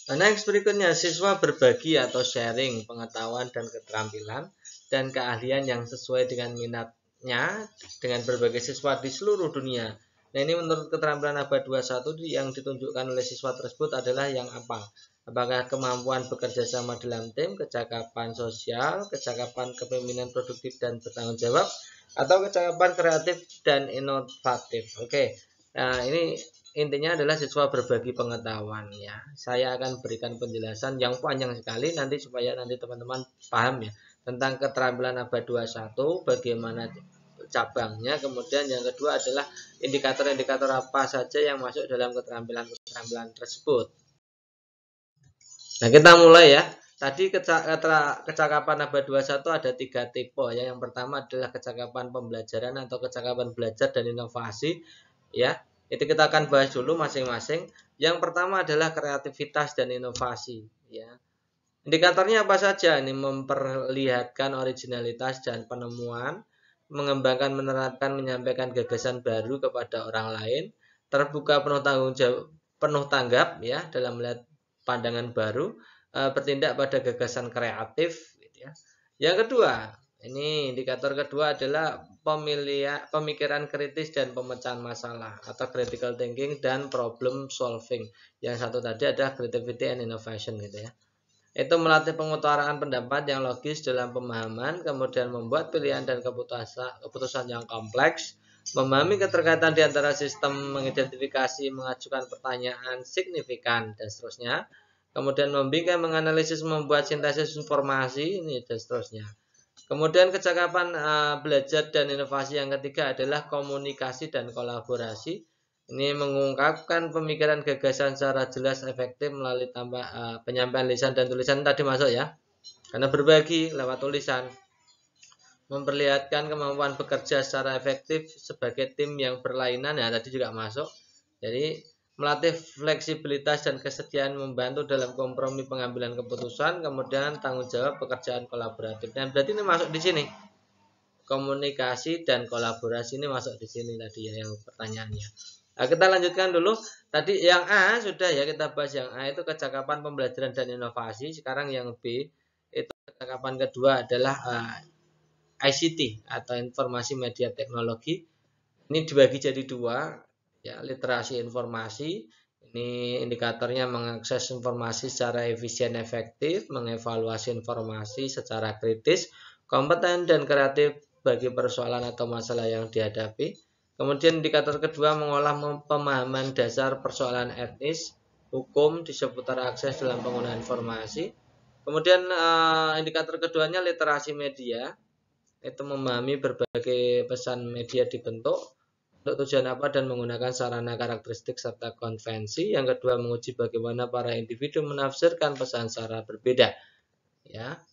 Nah, next berikutnya, siswa berbagi atau sharing pengetahuan dan keterampilan dan keahlian yang sesuai dengan minatnya dengan berbagai siswa di seluruh dunia. Nah, ini menurut keterampilan abad 21 yang ditunjukkan oleh siswa tersebut adalah yang apa? Apakah kemampuan bekerja sama dalam tim, kecakapan sosial, kecakapan kepemimpinan produktif dan bertanggung jawab, atau kecakapan kreatif dan inovatif. Oke. Nah, ini intinya adalah siswa berbagi pengetahuan ya. Saya akan berikan penjelasan yang panjang sekali nanti supaya nanti teman-teman paham ya tentang keterampilan abad 21, bagaimana cabangnya, kemudian yang kedua adalah indikator-indikator apa saja yang masuk dalam keterampilan tersebut. Nah, kita mulai ya. Tadi kecakapan abad 21 ada 3 tipe ya. Yang pertama adalah kecakapan pembelajaran atau kecakapan belajar dan inovasi ya. Itu kita akan bahas dulu masing-masing. Yang pertama adalah kreativitas dan inovasi ya. Indikatornya apa saja? Ini memperlihatkan originalitas dan penemuan, mengembangkan, menerapkan, menyampaikan gagasan baru kepada orang lain, terbuka, penuh tanggung jawab, penuh tanggap ya dalam melihat pandangan baru, bertindak pada gagasan kreatif gitu ya. Yang kedua, Ini indikator kedua adalah pemikiran kritis dan pemecahan masalah atau critical thinking dan problem solving. Yang satu tadi adalah creativity and innovation gitu ya. Itu melatih pengutarakan pendapat yang logis dalam pemahaman, kemudian membuat pilihan dan keputusan yang kompleks, memahami keterkaitan di antara sistem, mengidentifikasi, mengajukan pertanyaan signifikan, dan seterusnya. Kemudian membimbing, menganalisis, membuat sintesis informasi, ini dan seterusnya. Kemudian kecakapan belajar dan inovasi yang ketiga adalah komunikasi dan kolaborasi. Ini mengungkapkan pemikiran gagasan secara jelas efektif melalui penyampaian lisan dan tulisan tadi masuk ya. Karena berbagi lewat tulisan memperlihatkan kemampuan bekerja secara efektif sebagai tim yang berlainan ya tadi juga masuk. Jadi melatih fleksibilitas dan kesediaan membantu dalam kompromi pengambilan keputusan, kemudian tanggung jawab pekerjaan kolaboratif. Dan berarti ini masuk di sini. Komunikasi dan kolaborasi ini masuk di sini tadi ya yang pertanyaannya. Nah, kita lanjutkan dulu. Tadi yang A sudah ya kita bahas yang A itu kecakapan pembelajaran dan inovasi. Sekarang yang B itu kecakapan kedua adalah ICT atau informasi media teknologi. Ini dibagi jadi dua ya, literasi informasi. Ini indikatornya mengakses informasi secara efisien efektif, mengevaluasi informasi secara kritis, kompeten dan kreatif bagi persoalan atau masalah yang dihadapi. Kemudian indikator kedua mengolah pemahaman dasar persoalan etnis, hukum di seputar akses dalam penggunaan informasi. Kemudian indikator keduanya literasi media, itu memahami berbagai pesan media dibentuk untuk tujuan apa dan menggunakan sarana karakteristik serta konvensi. Yang kedua menguji bagaimana para individu menafsirkan pesan secara berbeda. Ya,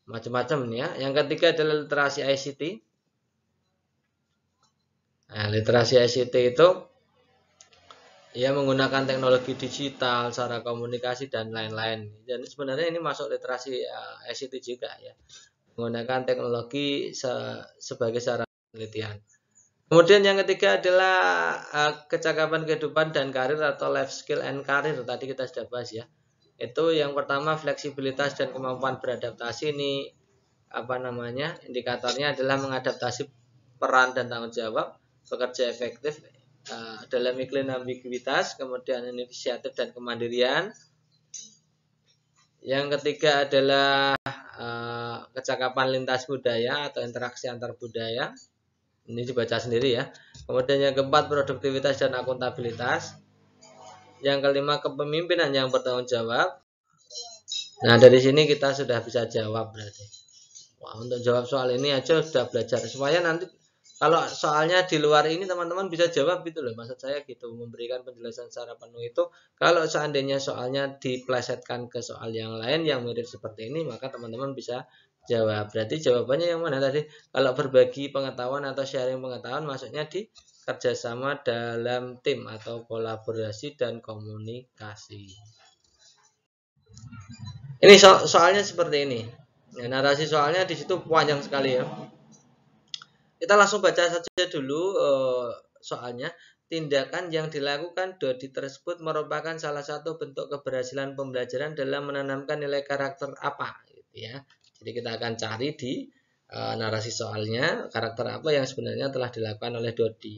macam-macam ya. Yang ketiga adalah literasi ICT. Nah, literasi ICT itu ya menggunakan teknologi digital, cara komunikasi dan lain-lain. Dan sebenarnya ini masuk literasi ICT juga ya. Menggunakan teknologi sebagai sarana penelitian. Kemudian yang ketiga adalah kecakapan kehidupan dan karir atau life skill and karir. Tadi kita sudah bahas ya. Itu yang pertama fleksibilitas dan kemampuan beradaptasi. Ini indikatornya adalah mengadaptasi peran dan tanggung jawab, bekerja efektif dalam iklim ambiguitas, kemudian inisiatif dan kemandirian. Yang ketiga adalah kecakapan lintas budaya atau interaksi antar budaya. Ini dibaca sendiri ya. Kemudian yang keempat produktivitas dan akuntabilitas. Yang kelima kepemimpinan yang bertanggung jawab. Nah dari sini kita sudah bisa jawab berarti. Wah, untuk jawab soal ini aja sudah belajar supaya nanti kalau soalnya di luar ini teman-teman bisa jawab gitu loh. Maksud saya gitu, memberikan penjelasan secara penuh itu. Kalau seandainya soalnya diplesetkan ke soal yang lain yang mirip seperti ini, maka teman-teman bisa jawab. Berarti jawabannya yang mana tadi? Kalau berbagi pengetahuan atau sharing pengetahuan maksudnya di kerjasama dalam tim atau kolaborasi dan komunikasi. Ini soalnya seperti ini. Nah, narasi soalnya di situ panjang sekali ya. Kita langsung baca saja dulu soalnya. Tindakan yang dilakukan Dodi tersebut merupakan salah satu bentuk keberhasilan pembelajaran dalam menanamkan nilai karakter apa gitu ya. Jadi kita akan cari di narasi soalnya karakter apa yang sebenarnya telah dilakukan oleh Dodi.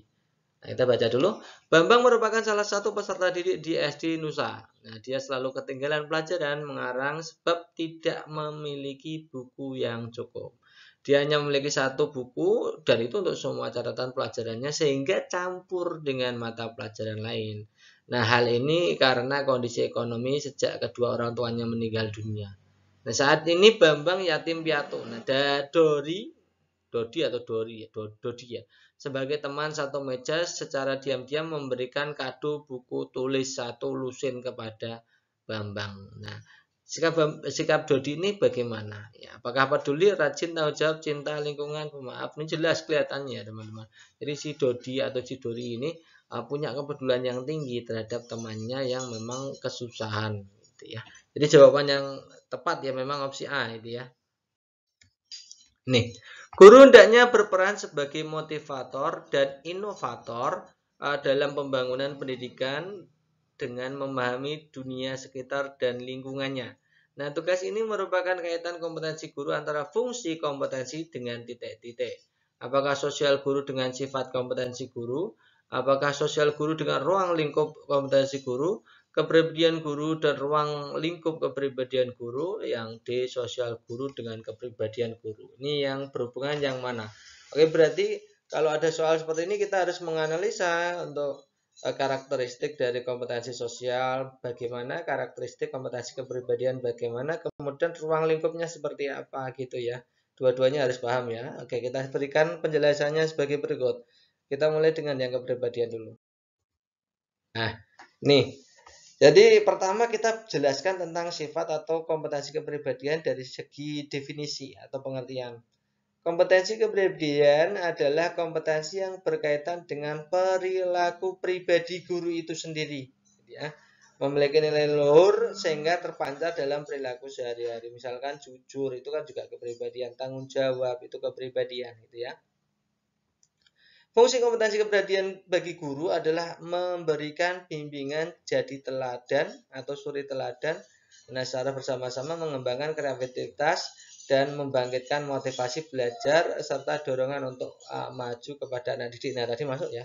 Nah, kita baca dulu. Bambang merupakan salah satu peserta didik di SD Nusa. Nah, dia selalu ketinggalan pelajaran mengarang sebab tidak memiliki buku yang cukup. Dia hanya memiliki satu buku dan itu untuk semua catatan pelajarannya sehingga campur dengan mata pelajaran lain. Nah, hal ini karena kondisi ekonomi sejak kedua orang tuanya meninggal dunia. Nah, saat ini Bambang yatim piatu. Nah, Dodi ya. Sebagai teman satu meja secara diam-diam memberikan kado buku tulis satu lusin kepada Bambang. Nah, sikap Dodi ini bagaimana? Ya, apakah peduli, rajin, tanggung jawab, cinta lingkungan, pemaaf? Ini jelas kelihatannya teman-teman. Jadi si Dodi atau Cidori ini punya kepedulian yang tinggi terhadap temannya yang memang kesusahan gitu ya. Jadi jawaban yang tepat ya memang opsi A itu ya. Nih, guru hendaknya berperan sebagai motivator dan inovator dalam pembangunan pendidikan dengan memahami dunia sekitar dan lingkungannya. Nah, tugas ini merupakan kaitan kompetensi guru antara fungsi kompetensi dengan titik-titik. Apakah sosial guru dengan sifat kompetensi guru? Apakah sosial guru dengan ruang lingkup kompetensi guru? Kepribadian guru dan ruang lingkup kepribadian guru. Yang D, sosial guru dengan kepribadian guru. Ini yang berhubungan yang mana? Oke, berarti kalau ada soal seperti ini kita harus menganalisa untuk karakteristik dari kompetensi sosial, bagaimana karakteristik kompetensi kepribadian, bagaimana kemudian ruang lingkupnya seperti apa gitu ya. Dua-duanya harus paham ya. Oke, kita berikan penjelasannya sebagai berikut. Kita mulai dengan yang kepribadian dulu. Nah, nih. Jadi pertama kita jelaskan tentang sifat atau kompetensi kepribadian dari segi definisi atau pengertian. Kompetensi kepribadian adalah kompetensi yang berkaitan dengan perilaku pribadi guru itu sendiri, ya. Memiliki nilai luhur sehingga terpancar dalam perilaku sehari-hari. Misalkan jujur itu kan juga kepribadian, tanggung jawab itu kepribadian, gitu ya. Fungsi kompetensi kepribadian bagi guru adalah memberikan bimbingan jadi teladan atau suri teladan, dengan secara bersama-sama mengembangkan kreativitas dan membangkitkan motivasi belajar serta dorongan untuk maju kepada anak didik. Nah, tadi masuk ya.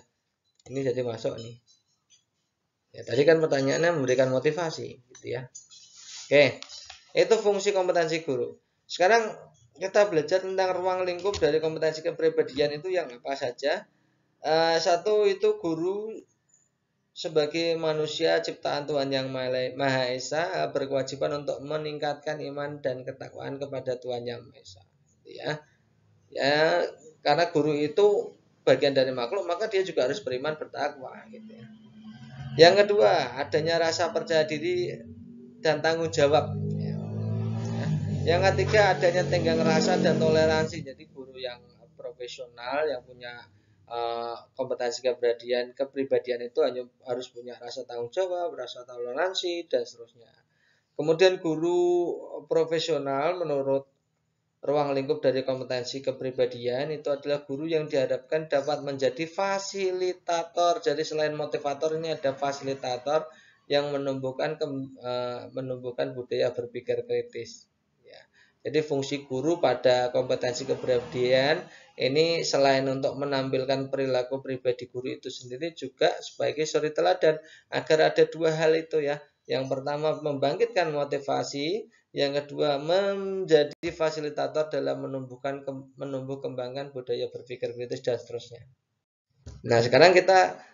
Ini jadi masuk nih. Ya, tadi kan pertanyaannya memberikan motivasi, gitu ya. Oke, itu fungsi kompetensi guru. Sekarang kita belajar tentang ruang lingkup dari kompetensi kepribadian itu yang apa saja. Satu itu guru sebagai manusia ciptaan Tuhan yang Maha Esa berkewajiban untuk meningkatkan iman dan ketakwaan kepada Tuhan yang Maha Esa. Ya, karena guru itu bagian dari makhluk, maka dia juga harus beriman bertakwa. Gitu ya. Yang kedua, adanya rasa percaya diri dan tanggung jawab. Ya. Yang ketiga, adanya tenggang rasa dan toleransi. Jadi guru yang profesional yang punya kompetensi kepribadian itu hanya harus punya rasa tanggung jawab, rasa toleransi dan seterusnya. Kemudian guru profesional menurut ruang lingkup dari kompetensi kepribadian itu adalah guru yang diharapkan dapat menjadi fasilitator. Jadi selain motivator ini ada fasilitator yang menumbuhkan budaya berpikir kritis. Ya. Jadi fungsi guru pada kompetensi kepribadian ini selain untuk menampilkan perilaku pribadi guru itu sendiri juga sebagai suri teladan agar ada dua hal itu ya. Yang pertama membangkitkan motivasi, yang kedua menjadi fasilitator dalam menumbuh kembangkan budaya berpikir kritis dan seterusnya. Nah, sekarang kita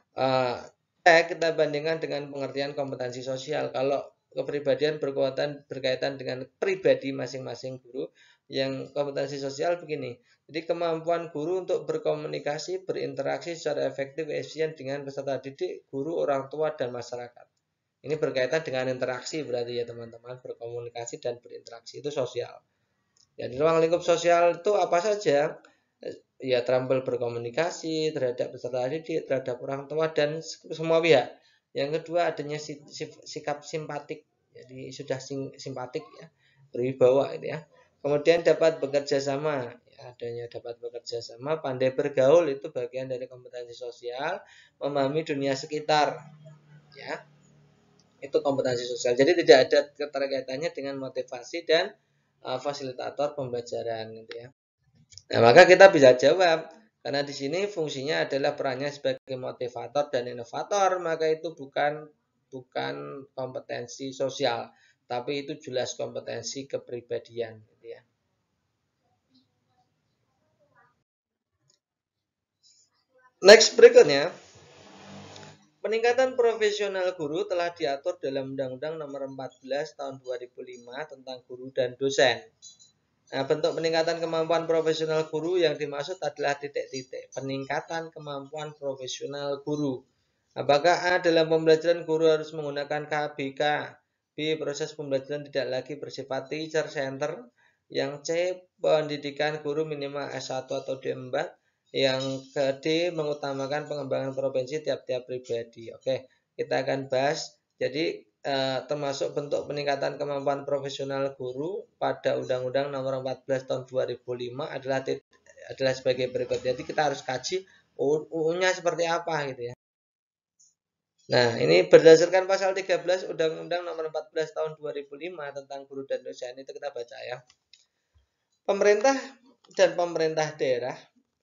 bandingkan dengan pengertian kompetensi sosial. Kalau kepribadian berkaitan dengan pribadi masing-masing guru, yang kompetensi sosial begini. Jadi kemampuan guru untuk berkomunikasi, berinteraksi secara efektif, efisien dengan peserta didik, guru, orang tua, dan masyarakat. Ini berkaitan dengan interaksi berarti ya teman-teman, berkomunikasi dan berinteraksi itu sosial. Jadi ruang lingkup sosial itu apa saja? Ya terampil berkomunikasi terhadap peserta didik, terhadap orang tua dan semua pihak. Yang kedua adanya sikap simpatik. Jadi sudah simpatik ya, berwibawa gitu ya. Kemudian dapat bekerja sama, ya, adanya dapat bekerja sama, pandai bergaul itu bagian dari kompetensi sosial, memahami dunia sekitar, ya itu kompetensi sosial. Jadi tidak ada keterkaitannya dengan motivasi dan fasilitator pembelajaran, gitu ya. Nah maka kita bisa jawab karena di sini fungsinya adalah perannya sebagai motivator dan inovator, maka itu bukan kompetensi sosial, tapi itu jelas kompetensi kepribadian, gitu ya. Next berikutnya, peningkatan profesional guru telah diatur dalam Undang-Undang Nomor 14 Tahun 2005 tentang guru dan dosen. Nah, bentuk peningkatan kemampuan profesional guru yang dimaksud adalah titik-titik. Peningkatan kemampuan profesional guru. Apakah A. Dalam pembelajaran guru harus menggunakan KBK. B. Proses pembelajaran tidak lagi bersifat teacher center. Yang C. Pendidikan guru minimal S1 atau D4. Yang D. Mengutamakan pengembangan profesi tiap-tiap pribadi. Oke, kita akan bahas. Jadi termasuk bentuk peningkatan kemampuan profesional guru pada Undang-Undang Nomor 14 Tahun 2005 adalah sebagai berikut. Jadi kita harus kaji UU-nya seperti apa gitu ya. Nah, ini berdasarkan pasal 13 Undang-Undang Nomor 14 Tahun 2005 tentang guru dan dosen, itu kita baca ya. Pemerintah dan pemerintah daerah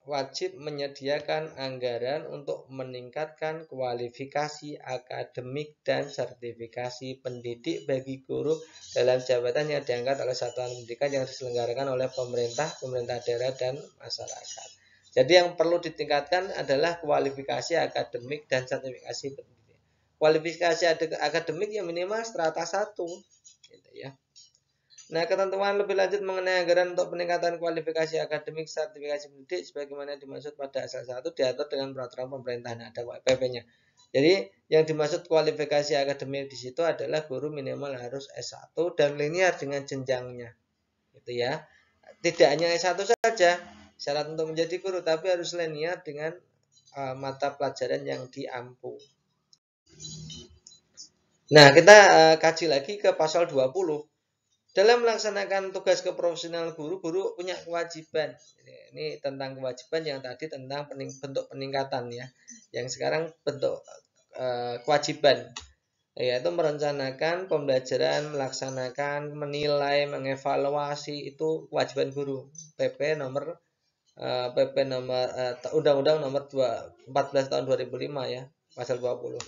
wajib menyediakan anggaran untuk meningkatkan kualifikasi akademik dan sertifikasi pendidik bagi guru dalam jabatan yang diangkat oleh satuan pendidikan yang diselenggarakan oleh pemerintah, pemerintah daerah, dan masyarakat. Jadi yang perlu ditingkatkan adalah kualifikasi akademik dan sertifikasi pendidik. Kualifikasi akademik yang minimal strata 1, gitu ya. Nah, ketentuan lebih lanjut mengenai anggaran untuk peningkatan kualifikasi akademik sertifikasi pendidik sebagaimana dimaksud pada asal 1 diatur dengan peraturan pemerintah. Nah, ada PP-nya. Jadi, yang dimaksud kualifikasi akademik di situ adalah guru minimal harus S1 dan linear dengan jenjangnya. Gitu ya. Tidak hanya S1 saja syarat untuk menjadi guru, tapi harus linear dengan mata pelajaran yang diampu. Nah, kita kaji lagi ke pasal 20. Dalam melaksanakan tugas keprofesional guru, guru punya kewajiban. Ini tentang kewajiban, yang tadi tentang bentuk peningkatan ya. Yang sekarang bentuk kewajiban, yaitu merencanakan pembelajaran, melaksanakan, menilai, mengevaluasi, itu kewajiban guru. Undang-Undang nomor 14 tahun 2005 ya, pasal 20.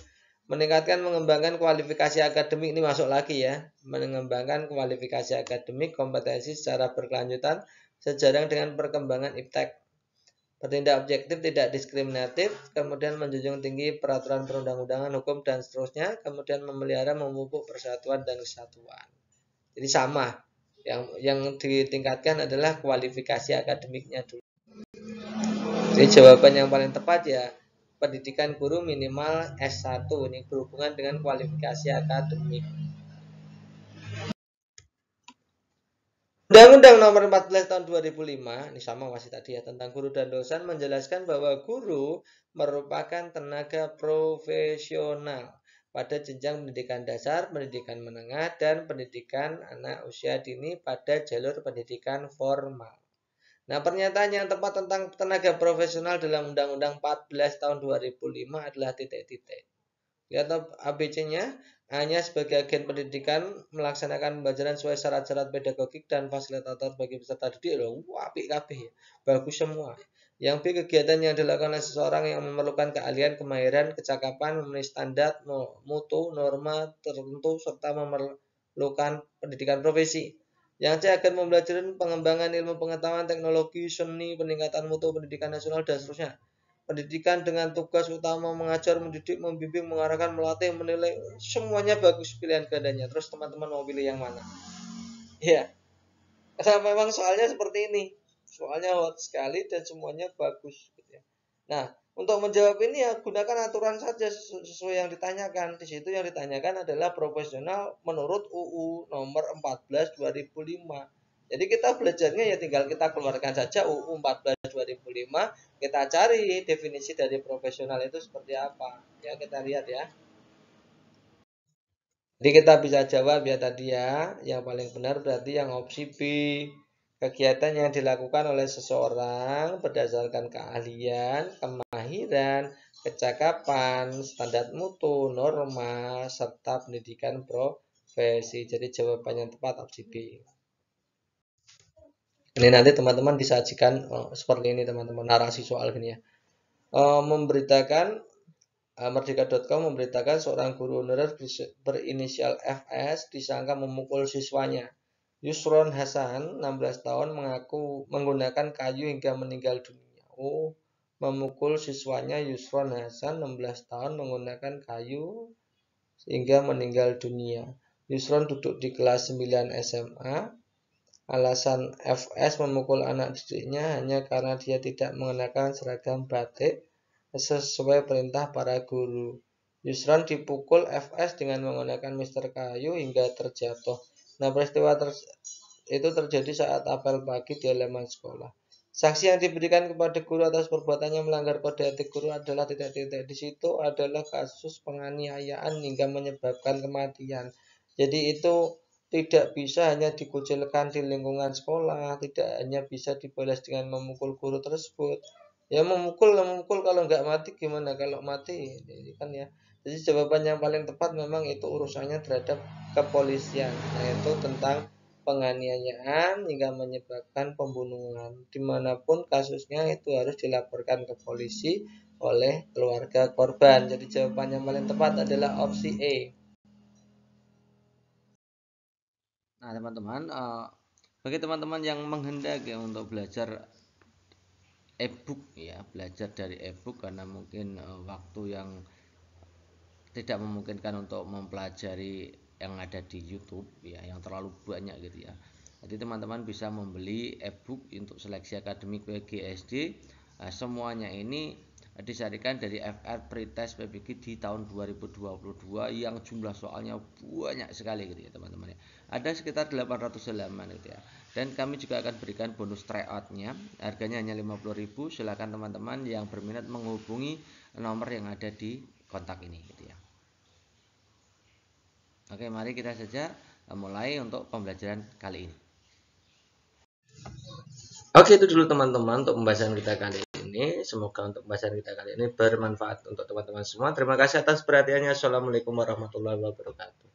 Meningkatkan mengembangkan kualifikasi akademik, ini masuk lagi ya. Mengembangkan kualifikasi akademik kompetensi secara berkelanjutan sejalan dengan perkembangan iptek. Bertindak objektif, tidak diskriminatif, kemudian menjunjung tinggi peraturan perundang-undangan, hukum, dan seterusnya, kemudian memelihara, memupuk persatuan dan kesatuan. Jadi sama. Yang ditingkatkan adalah kualifikasi akademiknya dulu. Jadi jawaban yang paling tepat ya pendidikan guru minimal S1, ini berhubungan dengan kualifikasi akademik. Undang-Undang Nomor 14 Tahun 2005, ini sama masih tadi ya, tentang guru dan dosen menjelaskan bahwa guru merupakan tenaga profesional pada jenjang pendidikan dasar, pendidikan menengah, dan pendidikan anak usia dini pada jalur pendidikan formal. Nah, pernyataan yang tepat tentang tenaga profesional dalam Undang-Undang 14 tahun 2005 adalah titik-titik. Lihat ABC-nya, hanya sebagai agen pendidikan melaksanakan pembelajaran sesuai syarat-syarat pedagogik dan fasilitator bagi peserta didik loh. Wah, apik kabeh. Bagus semua. Yang B, kegiatan yang dilakukan oleh seseorang yang memerlukan keahlian, kemahiran, kecakapan, memenuhi standar, mutu, norma tertentu serta memerlukan pendidikan profesi. Yang C, akan mempelajari pengembangan ilmu pengetahuan, teknologi, seni, peningkatan mutu pendidikan nasional, dan seterusnya. Pendidikan dengan tugas utama mengajar, mendidik, membimbing, mengarahkan, melatih, menilai, semuanya bagus pilihan gandanya. Terus teman-teman mau pilih yang mana? Ya, karena memang soalnya seperti ini. Soalnya hot sekali dan semuanya bagus. Gitu ya. Nah, untuk menjawab ini ya gunakan aturan saja sesuai yang ditanyakan. Di situ yang ditanyakan adalah profesional menurut UU nomor 14 2005. Jadi kita belajarnya ya tinggal kita keluarkan saja UU 14 2005, kita cari definisi dari profesional itu seperti apa. Ya, kita lihat ya. Jadi kita bisa jawab ya tadi ya, yang paling benar berarti yang opsi B. Kegiatan yang dilakukan oleh seseorang berdasarkan keahlian, kemahiran, kecakapan, standar mutu, norma, serta pendidikan profesi. Jadi jawaban yang tepat opsi B. Ini nanti teman-teman disajikan seperti ini teman-teman, narasi soal gini ya. Memberitakan Merdeka.com memberitakan seorang guru honorer berinisial FS disangka memukul siswanya. Yusron Hasan, 16 tahun, mengaku menggunakan kayu hingga meninggal dunia. Oh, memukul siswanya Yusron Hasan, 16 tahun, menggunakan kayu hingga meninggal dunia. Yusron duduk di kelas 9 SMA. Alasan FS memukul anak didiknya hanya karena dia tidak mengenakan seragam batik sesuai perintah para guru. Yusron dipukul FS dengan menggunakan mister kayu hingga terjatuh. Nah, peristiwa itu terjadi saat apel pagi di halaman sekolah. Sanksi yang diberikan kepada guru atas perbuatannya melanggar kode etik guru adalah titik-titik. Di situ adalah kasus penganiayaan hingga menyebabkan kematian. Jadi itu tidak bisa hanya dikucilkan di lingkungan sekolah, tidak hanya bisa dibalas dengan memukul guru tersebut, Ya memukul kalau nggak mati gimana kalau mati ini kan ya. Jadi jawaban yang paling tepat memang itu urusannya terhadap kepolisian, yaitu tentang penganiayaan hingga menyebabkan pembunuhan. Dimanapun kasusnya itu harus dilaporkan ke polisi oleh keluarga korban. Jadi jawaban yang paling tepat adalah opsi E. Nah, teman-teman, bagi teman-teman yang menghendaki untuk belajar e-book ya, belajar dari e-book karena mungkin waktu yang tidak memungkinkan untuk mempelajari yang ada di YouTube ya, yang terlalu banyak gitu ya. Jadi teman-teman bisa membeli e-book untuk seleksi akademik PGSD. Nah, semuanya ini disarikan dari FR Pretest PBG di tahun 2022 yang jumlah soalnya banyak sekali gitu ya teman-teman ya. Ada sekitar 800 halaman gitu ya. Dan kami juga akan berikan bonus tryout-nya. Harganya hanya 50.000. Silakan teman-teman yang berminat menghubungi nomor yang ada di kontak ini gitu ya. Oke, mari kita saja mulai untuk pembelajaran kali ini. Oke, itu dulu teman-teman untuk pembahasan kita kali ini. Semoga untuk pembahasan kita kali ini bermanfaat untuk teman-teman semua. Terima kasih atas perhatiannya. Assalamualaikum warahmatullahi wabarakatuh.